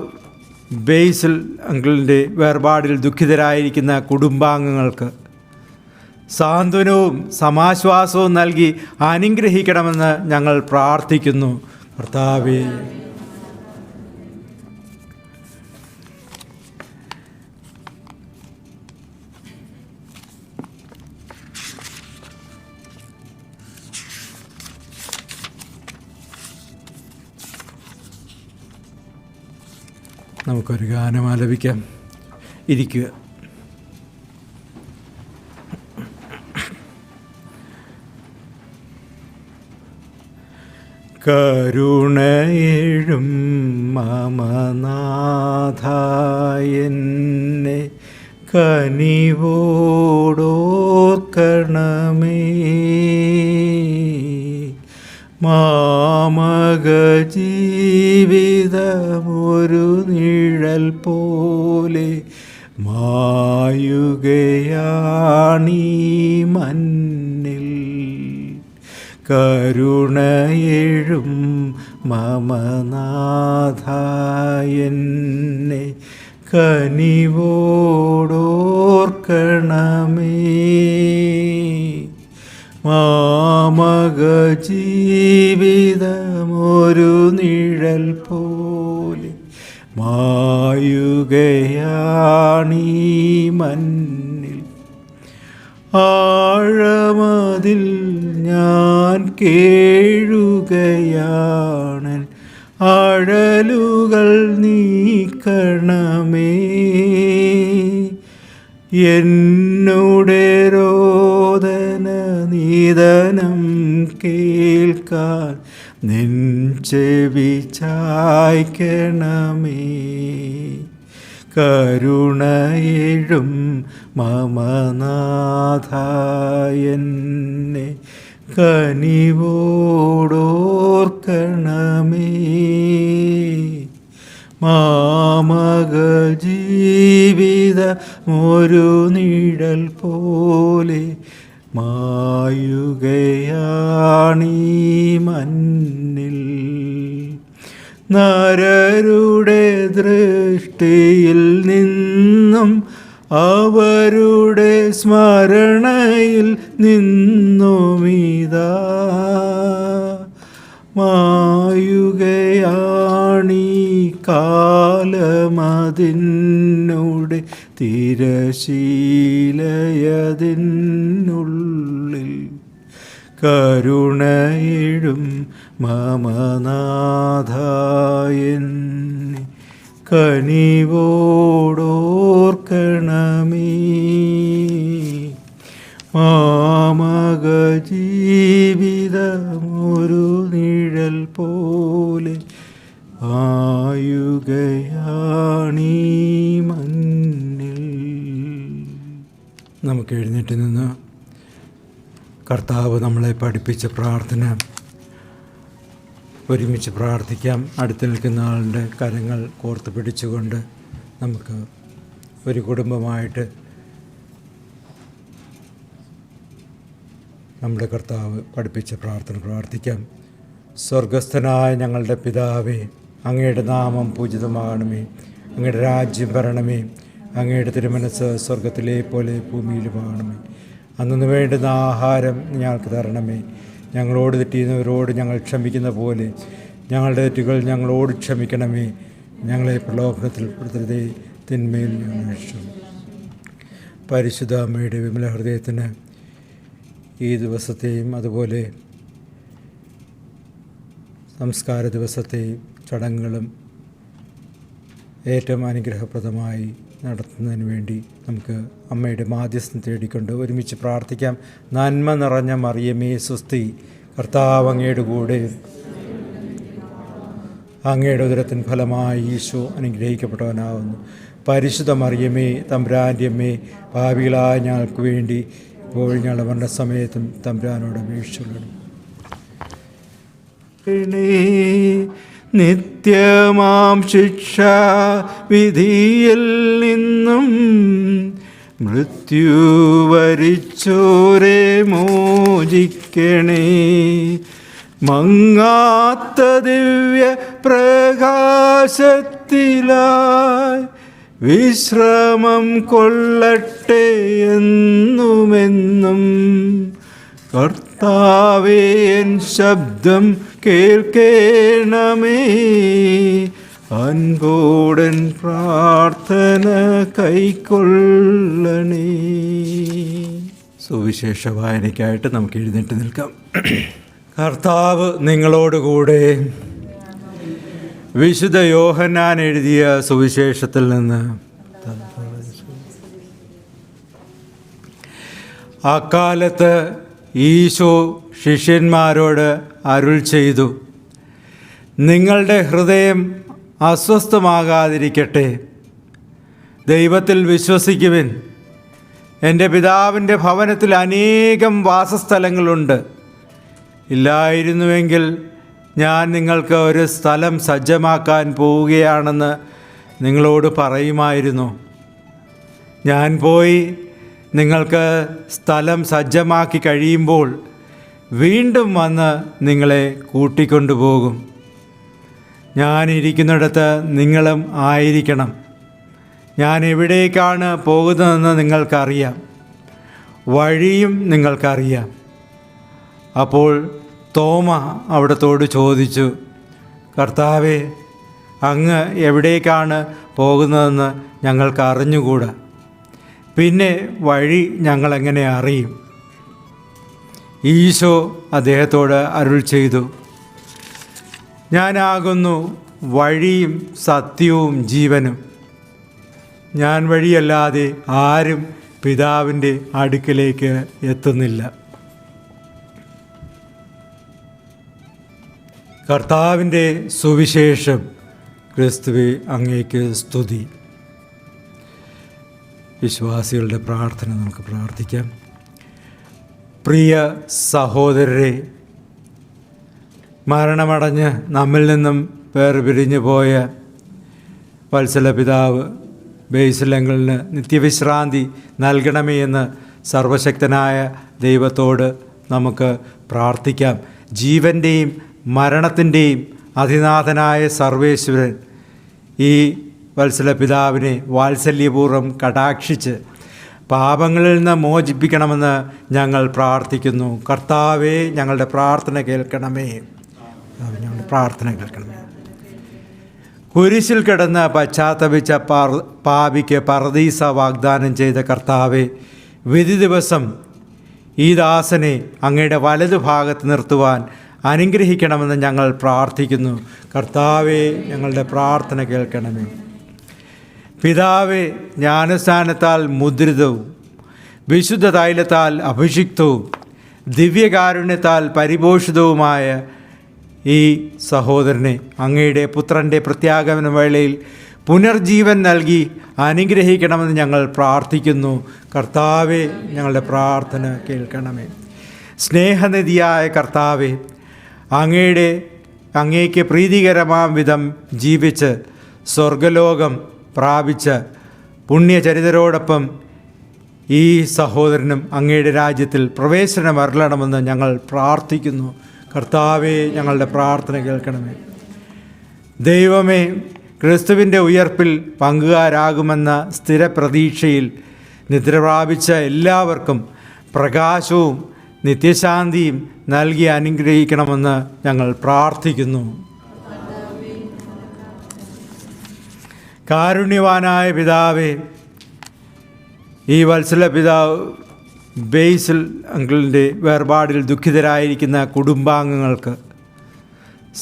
ബേസിൽ അങ്കിളിൻ്റെ വേർപാടിൽ ദുഃഖിതരായിരിക്കുന്ന കുടുംബാംഗങ്ങൾക്ക് സാന്ത്വനവും സമാശ്വാസവും നൽകി അനുഗ്രഹിക്കണമെന്ന് ഞങ്ങൾ പ്രാർത്ഥിക്കുന്നു. കർത്താവേ, നമുക്കൊരു ഗാനം ആലപിക്കാം. ഇരിക്കുക. കരുണയെഴും മമനാഥായെന്നെ കനിവോടോർക്കണമേ. മാമക ജീവിതമൊരു നിഴൽ പോലെ മായുകയാണീ മണ്ണിൽ. കരുണയെഴും മമനാഥായെന്നെ കനിവോടോർക്കണമേ. മാമക ജീവിതമൊരു നിഴൽ പോലെ മായുകയാണീ മണ്ണിൽ. ആഴമതിൽ ഞാൻ കേഴുകയാണൻ, ആഴലുകൾ നീക്കണമേ. എന്നുടെ രോദന നിദനം കേൾക്കാൻ നിൻ ചെവി ചായ്ക്കണമേ. കരുണയെഴും മമനാഥായെന്നെ കനിവോടോർക്കണമേ. മാമക ജീവിതമൊരു നിഴൽ പോലെ മായുകയാണീ മണ്ണിൽ. നരരുടെ ദൃഷ്ടിയിൽ നിന്നും അവരുടെ സ്മരണയിൽ നിന്നുമിതാ മായുകയാണീ കാലമതിനുടെ തിരശീലയതിനുള്ളിൽ. കരുണയെഴും മമനാഥായെന്നെ കനിവോടോർക്കണമേ. മാമക ജീവിതമൊരു നിഴൽ പോലെ ആയുകയാണീ മണ്ണിൽ. നമുക്ക് എഴുന്നേറ്റ് നിന്ന് കർത്താവ് നമ്മളെ പഠിപ്പിച്ച പ്രാർത്ഥന ഒരുമിച്ച് പ്രാർത്ഥിക്കാം. അടുത്ത് നിൽക്കുന്ന ആളുടെ കരങ്ങൾ കോർത്ത് പിടിച്ചുകൊണ്ട് നമുക്ക് ഒരു കുടുംബമായിട്ട് നമ്മുടെ കർത്താവ് പഠിപ്പിച്ച പ്രാർത്ഥന പ്രാർത്ഥിക്കാം. സ്വർഗസ്ഥനായ ഞങ്ങളുടെ പിതാവേ, അങ്ങയുടെ നാമം പൂജിതമാകണമേ. അങ്ങയുടെ രാജ്യം വരണമേ. അങ്ങയുടെ തിരുമനസ്സ് സ്വർഗത്തിലെ പോലെ ഭൂമിയിലുമാകണമേ. അന്നു വേണ്ടുന്ന ആഹാരം ഞങ്ങൾക്ക് തരണമേ. ഞങ്ങളോട് തെറ്റിയുന്നവരോട് ഞങ്ങൾ ക്ഷമിക്കുന്ന പോലെ ഞങ്ങളുടെ തെറ്റുകൾ ഞങ്ങളോട് ക്ഷമിക്കണമേ. ഞങ്ങളെ പ്രലോഭനത്തിൽ പെടുത്തരുതേ, തിന്മയിൽ ഞങ്ങൾ രക്ഷിക്കണമേ. പരിശുദ്ധ അമ്മയുടെ വിമല ഹൃദയത്തിന് ഈ ദിവസത്തെയും അതുപോലെ സംസ്കാര ദിവസത്തെയും ചടങ്ങുകളും ഏറ്റവും അനുഗ്രഹപ്രദമായി നടത്തുന്നതിന് വേണ്ടി നമുക്ക് അമ്മയുടെ മാധ്യസ്ഥം തേടിക്കൊണ്ട് ഒരുമിച്ച് പ്രാർത്ഥിക്കാം. നന്മ നിറഞ്ഞ മറിയമേ സ്വസ്തി, കർത്താവ് അങ്ങയുടെ കൂടെ, അങ്ങയുടെ ഉദരത്തിൻ ഫലമായി ഈശോ അനുഗ്രഹിക്കപ്പെട്ടവനാകുന്നു. പരിശുദ്ധ മറിയമേ തമ്പുരാൻ്റെ അമ്മേ, പാപികളായ ഞങ്ങൾക്ക് വേണ്ടി ഇപ്പോൾ ഞങ്ങളുടെ മരണസമയത്തും തമ്പുരാനോട് അപേക്ഷിച്ചുകൊള്ളണം. നിത്യമാം ശിക്ഷ വിധിയിൽ നിന്നും മൃത്യു വരിച്ചോരെ മോചിക്കണേ. മങ്ങാത്ത ദിവ്യ പ്രകാശത്തിലായി വിശ്രമം കൊള്ളട്ടെ എന്നുമെന്നും. കർത്താവേ, എൻ ശബ്ദം കേൾക്കേണമേ, അൻപോടൻ പ്രാർത്ഥന കൈക്കൊള്ളണേ. സുവിശേഷ വായനയ്ക്കായിട്ട് നമുക്ക് എഴുന്നേറ്റ് നിൽക്കാം. കർത്താവ് നിങ്ങളോടുകൂടെ. വിശുദ്ധ യോഹന്നാൻ എഴുതിയ സുവിശേഷത്തിൽ നിന്ന്. അക്കാലത്ത് ഈശോ ശിഷ്യന്മാരോട് അരുൾ ചെയ്തു, നിങ്ങളുടെ ഹൃദയം അസ്വസ്ഥമാകാതിരിക്കട്ടെ. ദൈവത്തിൽ വിശ്വസിക്കുവിൻ. എൻ്റെ പിതാവിൻ്റെ ഭവനത്തിൽ അനേകം വാസസ്ഥലങ്ങളുണ്ട്. ഇല്ലായിരുന്നുവെങ്കിൽ ഞാൻ നിങ്ങൾക്ക് ഒരു സ്ഥലം സജ്ജമാക്കാൻ പോവുകയാണെന്ന് നിങ്ങളോട് പറയുമായിരുന്നു. ഞാൻ പോയി നിങ്ങൾക്ക് സ്ഥലം സജ്ജമാക്കി കഴിയുമ്പോൾ വീണ്ടും വന്ന് നിങ്ങളെ കൂട്ടിക്കൊണ്ടുപോകും. ഞാനിരിക്കുന്നിടത്ത് നിങ്ങളും ആയിരിക്കണം. ഞാൻ എവിടേക്കാണ് പോകുന്നതെന്ന് നിങ്ങൾക്കറിയാം, വഴിയും നിങ്ങൾക്കറിയാം. അപ്പോൾ തോമ അവിടത്തോട് ചോദിച്ചു, കർത്താവേ, അങ്ങ് എവിടേക്കാണ് പോകുന്നതെന്ന് ഞങ്ങൾക്ക് അറിഞ്ഞുകൂടാ. പിന്നെ വഴി ഞങ്ങളെങ്ങനെ അറിയും? ഈശോ അദ്ദേഹത്തോട് അരുൾ ചെയ്തു, ഞാനാകുന്നു വഴിയും സത്യവും ജീവനും. ഞാൻ വഴിയല്ലാതെ ആരും പിതാവിൻ്റെ അടുക്കലേക്ക് എത്തുന്നില്ല. കർത്താവിൻ്റെ സുവിശേഷം. ക്രിസ്തുവേ, അങ്ങേക്ക് സ്തുതി. വിശ്വാസികളുടെ പ്രാർത്ഥന നമുക്ക് പ്രാർത്ഥിക്കാം. പ്രിയ സഹോദരരെ, മരണമടഞ്ഞ് നമ്മിൽ നിന്നും വേർപിരിഞ്ഞു പോയ വത്സല പിതാവ് ബേസിലങ്ങളിന് നിത്യവിശ്രാന്തി നൽകണമേ എന്ന് സർവശക്തനായ ദൈവത്തോട് നമുക്ക് പ്രാർത്ഥിക്കാം. ജീവൻ്റെയും മരണത്തിൻ്റെയും അതിനാഥനായ സർവേശ്വരൻ ഈ വത്സല പിതാവിനെ വാത്സല്യപൂർവ്വം കടാക്ഷിച്ച് പാപങ്ങളിൽ നിന്ന് മോചിപ്പിക്കണമെന്ന് ഞങ്ങൾ പ്രാർത്ഥിക്കുന്നു. കർത്താവേ, ഞങ്ങളുടെ പ്രാർത്ഥന കേൾക്കണമേ. ഞങ്ങളുടെ പ്രാർത്ഥന കേൾക്കണമേ. കുരിശിൽ കിടന്ന് പശ്ചാത്തപിച്ച പാപിക്ക് പർദീസ വാഗ്ദാനം ചെയ്ത കർത്താവേ, വിധി ദിവസം ഈ ദാസനെ അങ്ങയുടെ വലതുഭാഗത്ത് നിർത്തുവാൻ അനുഗ്രഹിക്കണമെന്ന് ഞങ്ങൾ പ്രാർത്ഥിക്കുന്നു. കർത്താവേ, ഞങ്ങളുടെ പ്രാർത്ഥന കേൾക്കണമേ. പിതാവേ, ജ്ഞാനസ്നാനത്താൽ മുദ്രിതവും വിശുദ്ധ തൈലത്താൽ അഭിഷിക്തവും ദിവ്യകാരുണ്യത്താൽ പരിപോഷിതവുമായ ഈ സഹോദരനെ അങ്ങയുടെ പുത്രൻ്റെ പ്രത്യാഗമന വേളയിൽ പുനർജീവൻ നൽകി അനുഗ്രഹിക്കണമെന്ന് ഞങ്ങൾ പ്രാർത്ഥിക്കുന്നു. കർത്താവേ, ഞങ്ങളുടെ പ്രാർത്ഥന കേൾക്കണമേ. സ്നേഹനിധിയായ കർത്താവേ, അങ്ങേക്ക് പ്രീതികരമാം വിധം ജീവിച്ച് സ്വർഗലോകം പ്രാപിച്ച പുണ്യചരിതരോടൊപ്പം ഈ സഹോദരനും അങ്ങയുടെ രാജ്യത്തിൽ പ്രവേശനം അരുളണമെന്ന് ഞങ്ങൾ പ്രാർത്ഥിക്കുന്നു. കർത്താവേ, ഞങ്ങളുടെ പ്രാർത്ഥന കേൾക്കണമേ. ദൈവമേ, ക്രിസ്തുവിൻ്റെ ഉയർപ്പിൽ പങ്കുകാരാകുമെന്ന സ്ഥിരപ്രതീക്ഷയിൽ നിദ്ര പ്രാപിച്ച എല്ലാവർക്കും പ്രകാശവും നിത്യശാന്തിയും നൽകി അനുഗ്രഹിക്കണമെന്ന് ഞങ്ങൾ പ്രാർത്ഥിക്കുന്നു. കാരുണ്യവാനായ പിതാവേ, ഈ വത്സല പിതാവ് ബേസിൽ അങ്കിളിൻ്റെ വേർപാടിൽ ദുഃഖിതരായിരിക്കുന്ന കുടുംബാംഗങ്ങൾക്ക്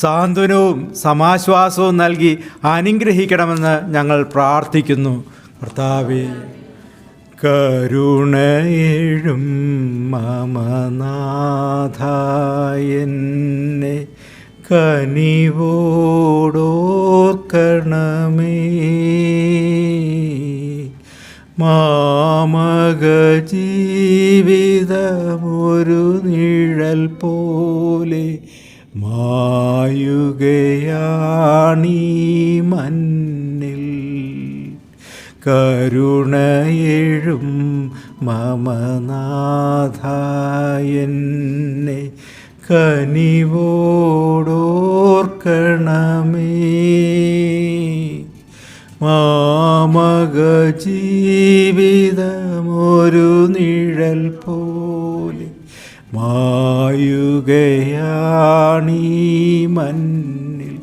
സാന്ത്വനവും സമാശ്വാസവും നൽകി അനുഗ്രഹിക്കണമെന്ന് ഞങ്ങൾ പ്രാർത്ഥിക്കുന്നു. കർത്താവേ, കരുണയേഴും മമനാഥ എന്നെ കനിവോടോർക്കണമേ. മാമക ജീവിതമൊരു നിഴൽ പോലെ മായുകയാണീ മണ്ണിൽ കരുണയെഴും മമനാഥ എന്നെ കനിവോടോർക്കണമേ. മാമക ജീവിതമൊരു നിഴൽ പോലെ മായുകയാണീ മണ്ണിൽ.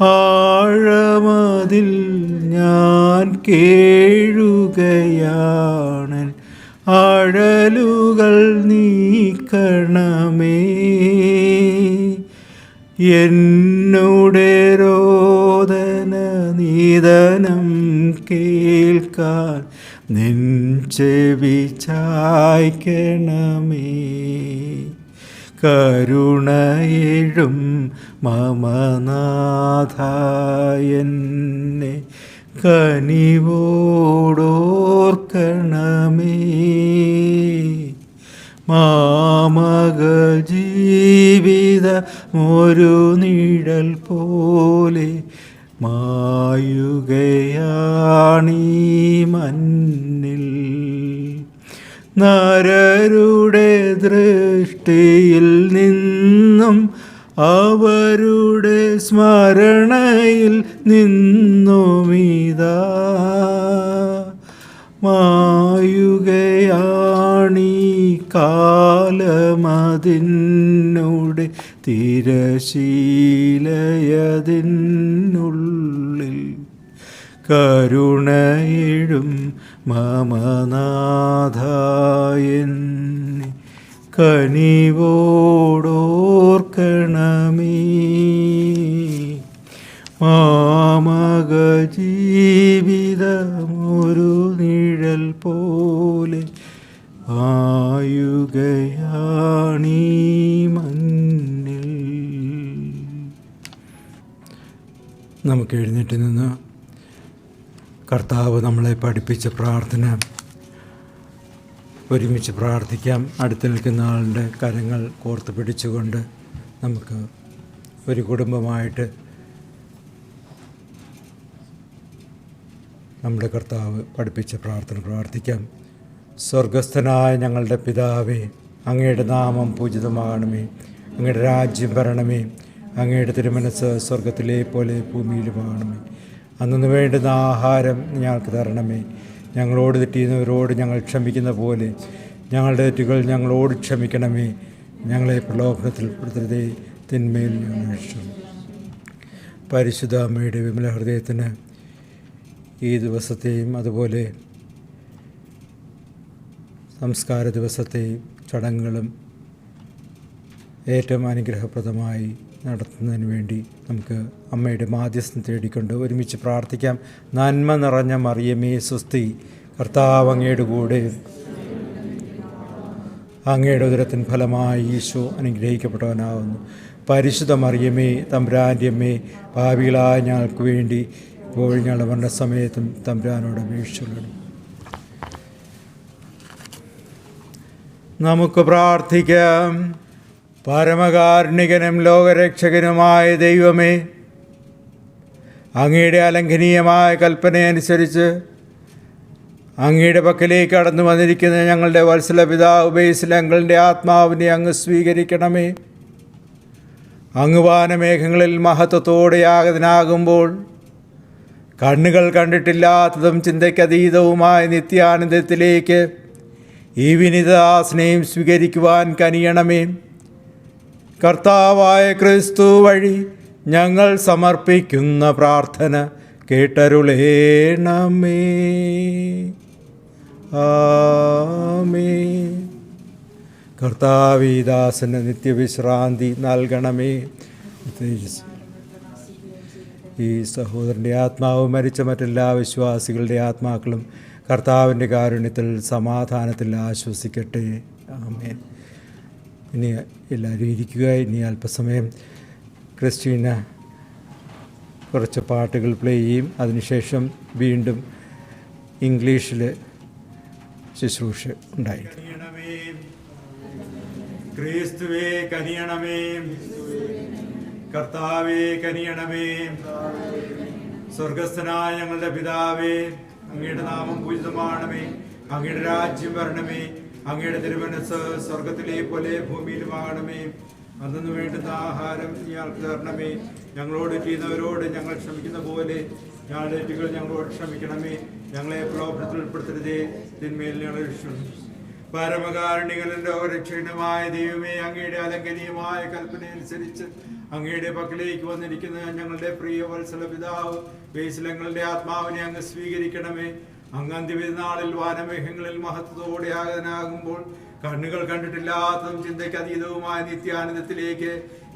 ആഴമതിൽ ഞാൻ കേഴുകയാണ്, ആഴലുകൾ നീക്കണമേ. എന്നുടെ രോദന നിദനം കേൾക്കാൻ നിൻ ചെവി ചായ്ക്കണമേ. കരുണയെഴും മമനാഥ എന്നെ കനിവോടോർക്കണമേ. മാമക ജീവിതമൊരു നിഴൽ പോലെ മായുകയാണീ മണ്ണിൽ. നരരുടെ ദൃഷ്ടിയിൽ നിന്നും അവരുടെ സ്മരണയിൽ നിന്നുമിതാ മായുകയാണീ കാലമതിനുടെ തിരശീലയതിനുള്ളിൽ. കരുണയെഴും മമനാഥ എന്നെ കനിവോടോർക്കണമേ. മാമക ജീവിതമൊരു നിഴൽ പോലെ ആയുകയാണീ മണ്ണിൽ. നമുക്ക് എഴുന്നേറ്റ് നിന്ന് കർത്താവ് നമ്മളെ പഠിപ്പിച്ച പ്രാർത്ഥന ഒരുമിച്ച് പ്രാർത്ഥിക്കാം. അടുത്ത് നിൽക്കുന്ന ആളുടെ കരങ്ങൾ കോർത്ത് പിടിച്ചുകൊണ്ട് നമുക്ക് ഒരു കുടുംബമായിട്ട് നമ്മുടെ കർത്താവ് പഠിപ്പിച്ച പ്രാർത്ഥന പ്രാർത്ഥിക്കാം. സ്വർഗസ്ഥനായ ഞങ്ങളുടെ പിതാവേ, അങ്ങയുടെ നാമം പൂജിതമാകണമേ. അങ്ങയുടെ രാജ്യം വരണമേ. അങ്ങയുടെ തിരുമനസ്സ് സ്വർഗത്തിലെ പോലെ ഭൂമിയിലുമാകണമേ. അന്നു വേണ്ടുന്ന ആഹാരം ഞങ്ങൾക്ക് തരണമേ. ഞങ്ങളോട് തെറ്റിയുന്നവരോട് ഞങ്ങൾ ക്ഷമിക്കുന്ന പോലെ ഞങ്ങളുടെ തെറ്റുകൾ ഞങ്ങളോട് ക്ഷമിക്കണമേ. ഞങ്ങളെ പ്രലോഭനത്തിൽ പെടുത്തരുതേ, തിന്മയിൽ ഞങ്ങൾ രക്ഷിക്കണമേ. പരിശുദ്ധ അമ്മയുടെ വിമല ഹൃദയത്തിന് ഈ ദിവസത്തെയും അതുപോലെ സംസ്കാര ദിവസത്തെയും ചടങ്ങുകളും ഏറ്റവും അനുഗ്രഹപ്രദമായി നടത്തുന്നതിന് വേണ്ടി നമുക്ക് അമ്മയുടെ മാധ്യസ്ഥം തേടിക്കൊണ്ട് ഒരുമിച്ച് പ്രാർത്ഥിക്കാം. നന്മ നിറഞ്ഞ മറിയമേ സ്വസ്തി, കർത്താവ് അങ്ങയുടെ കൂടെ, അങ്ങയുടെ ഉദരത്തിൻ ഫലമായി ഈശോ അനുഗ്രഹിക്കപ്പെട്ടവനാകുന്നു. പരിശുദ്ധ മറിയമേ തമ്പുരാൻ്റെ അമ്മേ, പാപികളായ ഞങ്ങൾക്ക് വേണ്ടി ഇപ്പോൾ ഞങ്ങളുടെ മരണസമയത്തും തമ്പുരാനോട് അപേക്ഷിച്ചുള്ളൂ. നമുക്ക് പ്രാർത്ഥിക്കാം. പരമകാരുണികനും ലോകരക്ഷകനുമായ ദൈവമേ, അങ്ങയുടെ അലംഘനീയമായ കൽപ്പനയനുസരിച്ച് അങ്ങയുടെ പക്കലേക്ക് കടന്നു വന്നിരിക്കുന്ന ഞങ്ങളുടെ വത്സല പിതാവ് ബേസിലങ്ങളുടെ ആത്മാവിനെ അങ്ങ് സ്വീകരിക്കണമേ. അങ്ങ് വാനമേഘങ്ങളിൽ മഹത്വത്തോടെ യാഗതനാകുമ്പോൾ കണ്ണുകൾ കണ്ടിട്ടില്ലാത്തതും ചിന്തയ്ക്കതീതവുമായ നിത്യാനന്ദത്തിലേക്ക് ഈ വിനിതാസനയും സ്വീകരിക്കുവാൻ കനിയണമേ. കർത്താവായ ക്രിസ്തു വഴി ഞങ്ങൾ സമർപ്പിക്കുന്ന പ്രാർത്ഥന കേട്ടരുളേണമേ. ആമേൻ. കർത്താവേ, ദാസന് നിത്യവിശ്രാന്തി നൽകണമേ. ഈ സഹോദരൻ്റെ ആത്മാവ് മരിച്ച മറ്റെല്ലാ വിശ്വാസികളുടെ ആത്മാക്കളും കർത്താവിൻ്റെ കാരുണ്യത്തിൽ സമാധാനത്തിൽ ആശ്വസിക്കട്ടെ. ആമേൻ. ഇനി എല്ലാവരും ഇരിക്കുക. ഇനി അല്പസമയം ക്രിസ്റ്റീന കുറച്ച് പാട്ടുകൾ പ്ലേ ചെയ്യും. അതിനുശേഷം വീണ്ടും ഇംഗ്ലീഷിൽ ശുശ്രൂഷ ഉണ്ടായിരിക്കും. ക്രിസ്തുവേ കനിയണമേ. കർത്താവേ കനിയണമേ. സ്വർഗസ്ഥനായ ഞങ്ങളുടെ പിതാവേ, അങ്ങയുടെ നാമം പൂജിതമാണമേ. അങ്ങയുടെ രാജ്യം വരണമേ. അങ്ങയുടെ തിരുമനസ് സ്വർഗത്തിലെ പോലെ ഭൂമിയിലുമാകണമേ. അന്നു വേണ്ടുന്ന ആഹാരം ഞങ്ങൾക്ക് തരണമേ. ഞങ്ങളോട് ചെയ്യുന്നവരോട് ഞങ്ങൾ ക്ഷമിക്കുന്ന പോലെ ഞങ്ങളുടെ തെറ്റുകൾ ഞങ്ങളോട് ക്ഷമിക്കണമേ. ഞങ്ങളെ പ്രലോഭനത്തിൽ ഉൾപ്പെടുത്തരുതേ, തിന്മയിൽ ഞങ്ങളെ രക്ഷിക്കണമേ. പരമകാരുണികനും ലോകരക്ഷകനുമായ ദൈവമേ, അങ്ങയുടെ അലംഘനീയമായ കൽപ്പന അനുസരിച്ച് അങ്ങയുടെ പക്കലേക്ക് വന്നിരിക്കുന്ന ഞങ്ങളുടെ പ്രിയ വത്സല പിതാവ് ബേസിലങ്ങളുടെ ആത്മാവിനെ അങ്ങ് സ്വീകരിക്കണമേ. അങ്ങ് അന്ത്യവിധിനാളിൽ വാനമേഘങ്ങളിൽ മഹത്വത്തോടെ ആഗതനാകുമ്പോൾ കണ്ണുകൾ കണ്ടിട്ടില്ലാത്തതും ചിന്തയ്ക്ക് അതീതവുമായ നിത്യാനന്ദത്തിലേക്ക്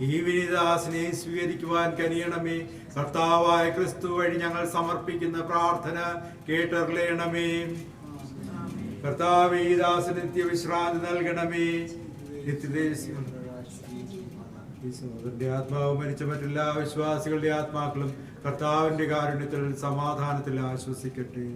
ഈ വിനീതാസിനെ സ്വീകരിക്കുവാൻ കനിയണമേ. കർത്താവായ ക്രിസ്തു വഴി ഞങ്ങൾ സമർപ്പിക്കുന്ന പ്രാർത്ഥന കേട്ടറിയണമേ. കർത്താവേ, ഈ ദാസന് നിത്യവിശ്രാന്തി നൽകണമേ. നിത്യദേശന്റെ ആത്മാവ് മരിച്ച മറ്റെല്ലാ വിശ്വാസികളുടെ ആത്മാക്കളും കർത്താവിന്റെ കാരുണ്യത്തിൽ സമാധാനത്തിൽ ആശ്വസിക്കട്ടെ.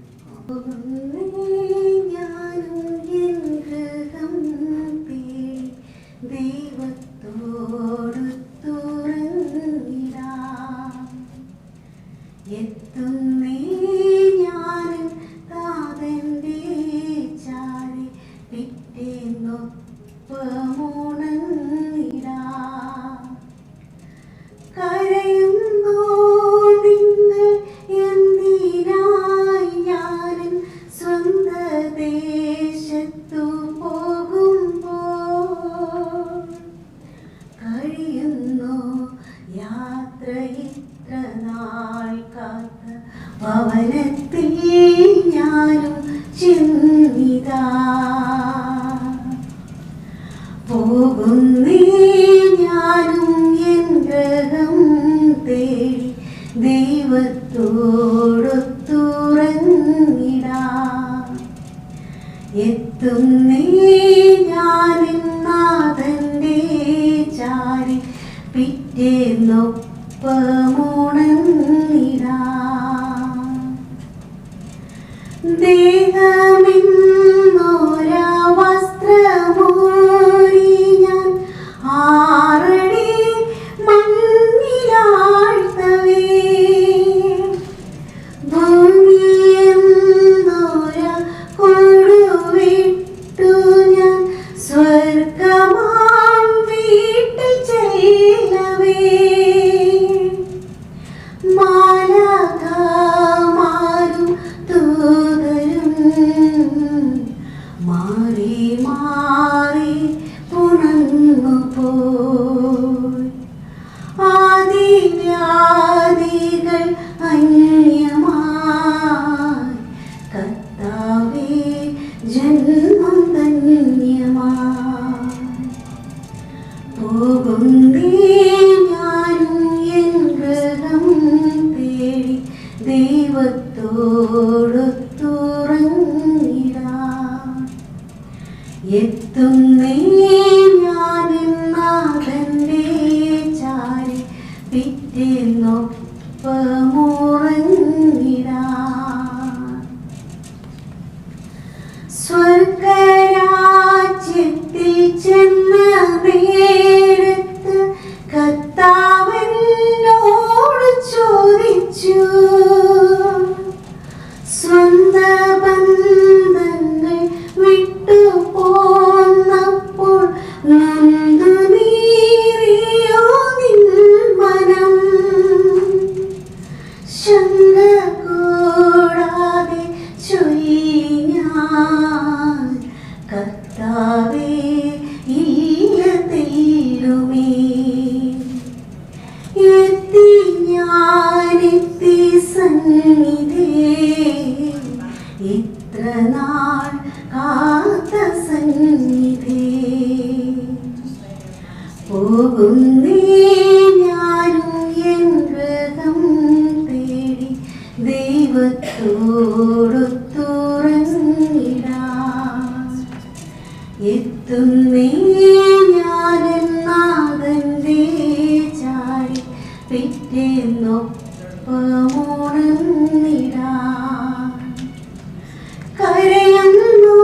കരയുന്നു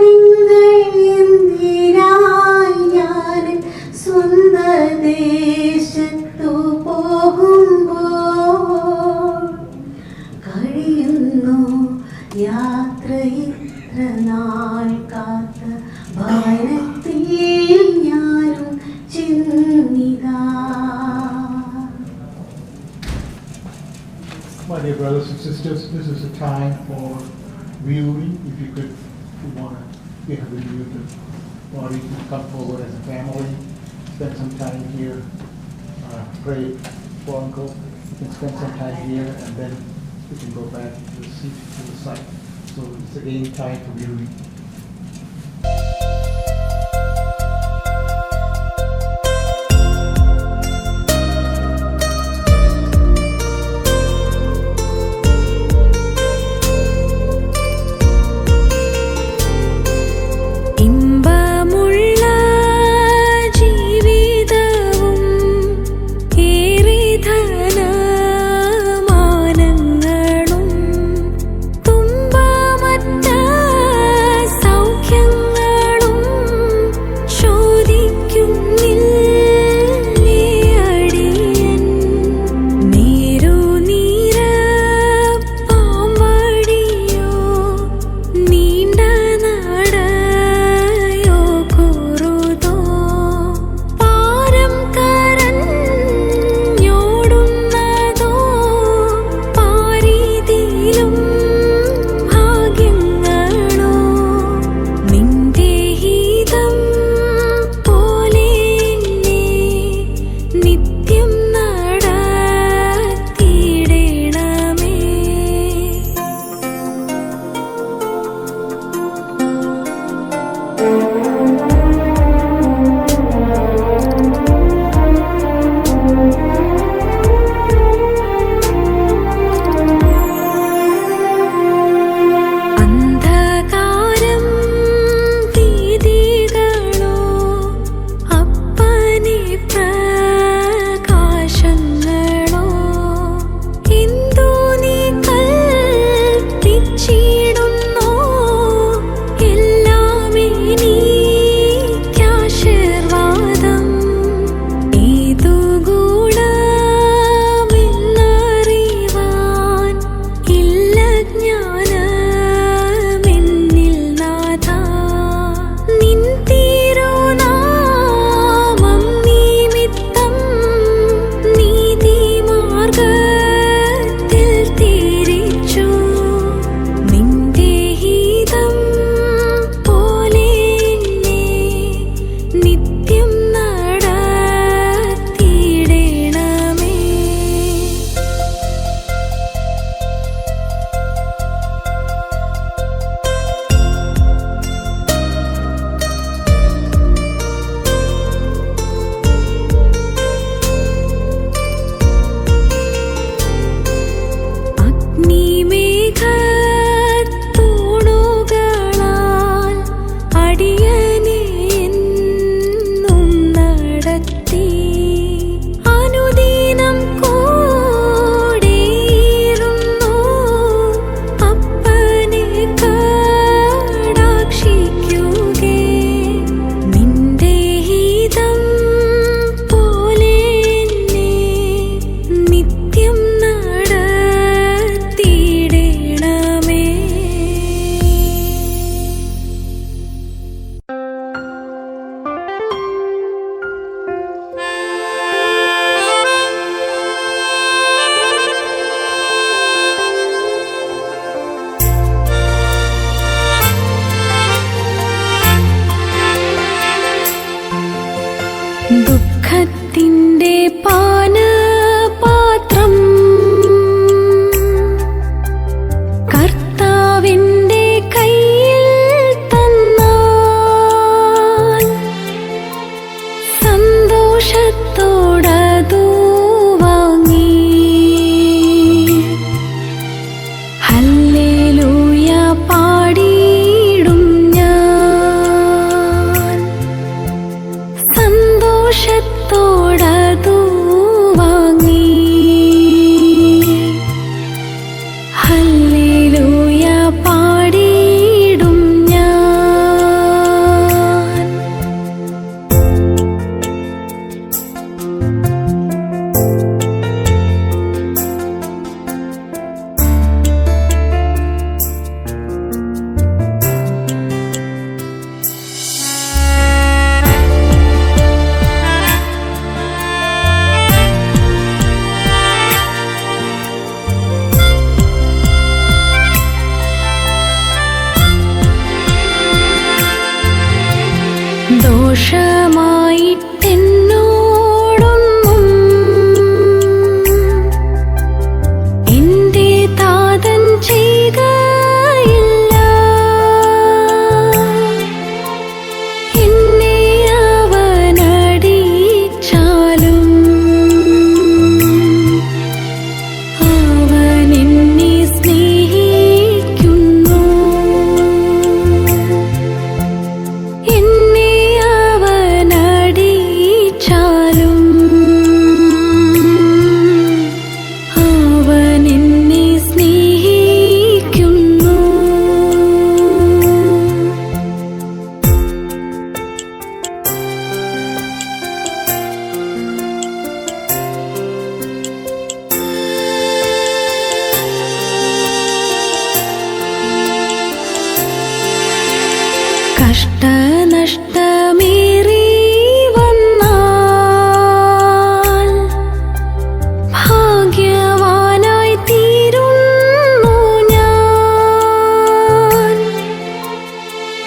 നിങ്ങൾ എന്തിനായി ഞാൻ time for viewing. If you could, if you want to get a review of the body, you can come forward as a family, spend some time here, pray for Uncle. You can spend some time here, and then we can go back to the seat, to the site. So it's again time for viewing. ഇമ്പമുള്ള ജീവിതവും ഏറെ ധനമാനങ്ങളും തുമ്പമറ്റ ദോഷമായിട്ടെന്നോടൊന്നും എന്റെ താതൻ ചെയ്യുകയില്ല. എന്നെ അവനടിച്ചാലും അവൻ എന്നെ സ്നേഹിക്കുന്നു. എന്നെ അവനടിച്ചാലും അവൻ എന്നെ സ്നേഹിക്കുന്നു. കഷ്ടനഷ്ടമേറി വന്നാൽ ഭാഗ്യവാനായി തീരുന്നു ഞാൻ.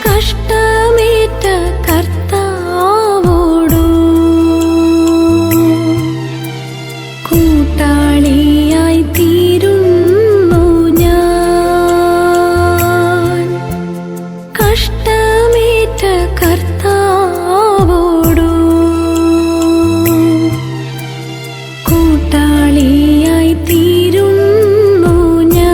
കഷ്ടമേറ്റ കർത്താവോടു കൂട്ടാളിയായി തീരുന്നു ഞാൻ. കഷ്ടമേറ്റ കർത്താവോടു കൂട്ടാളിയായി തീരുന്നു ഞാൻ.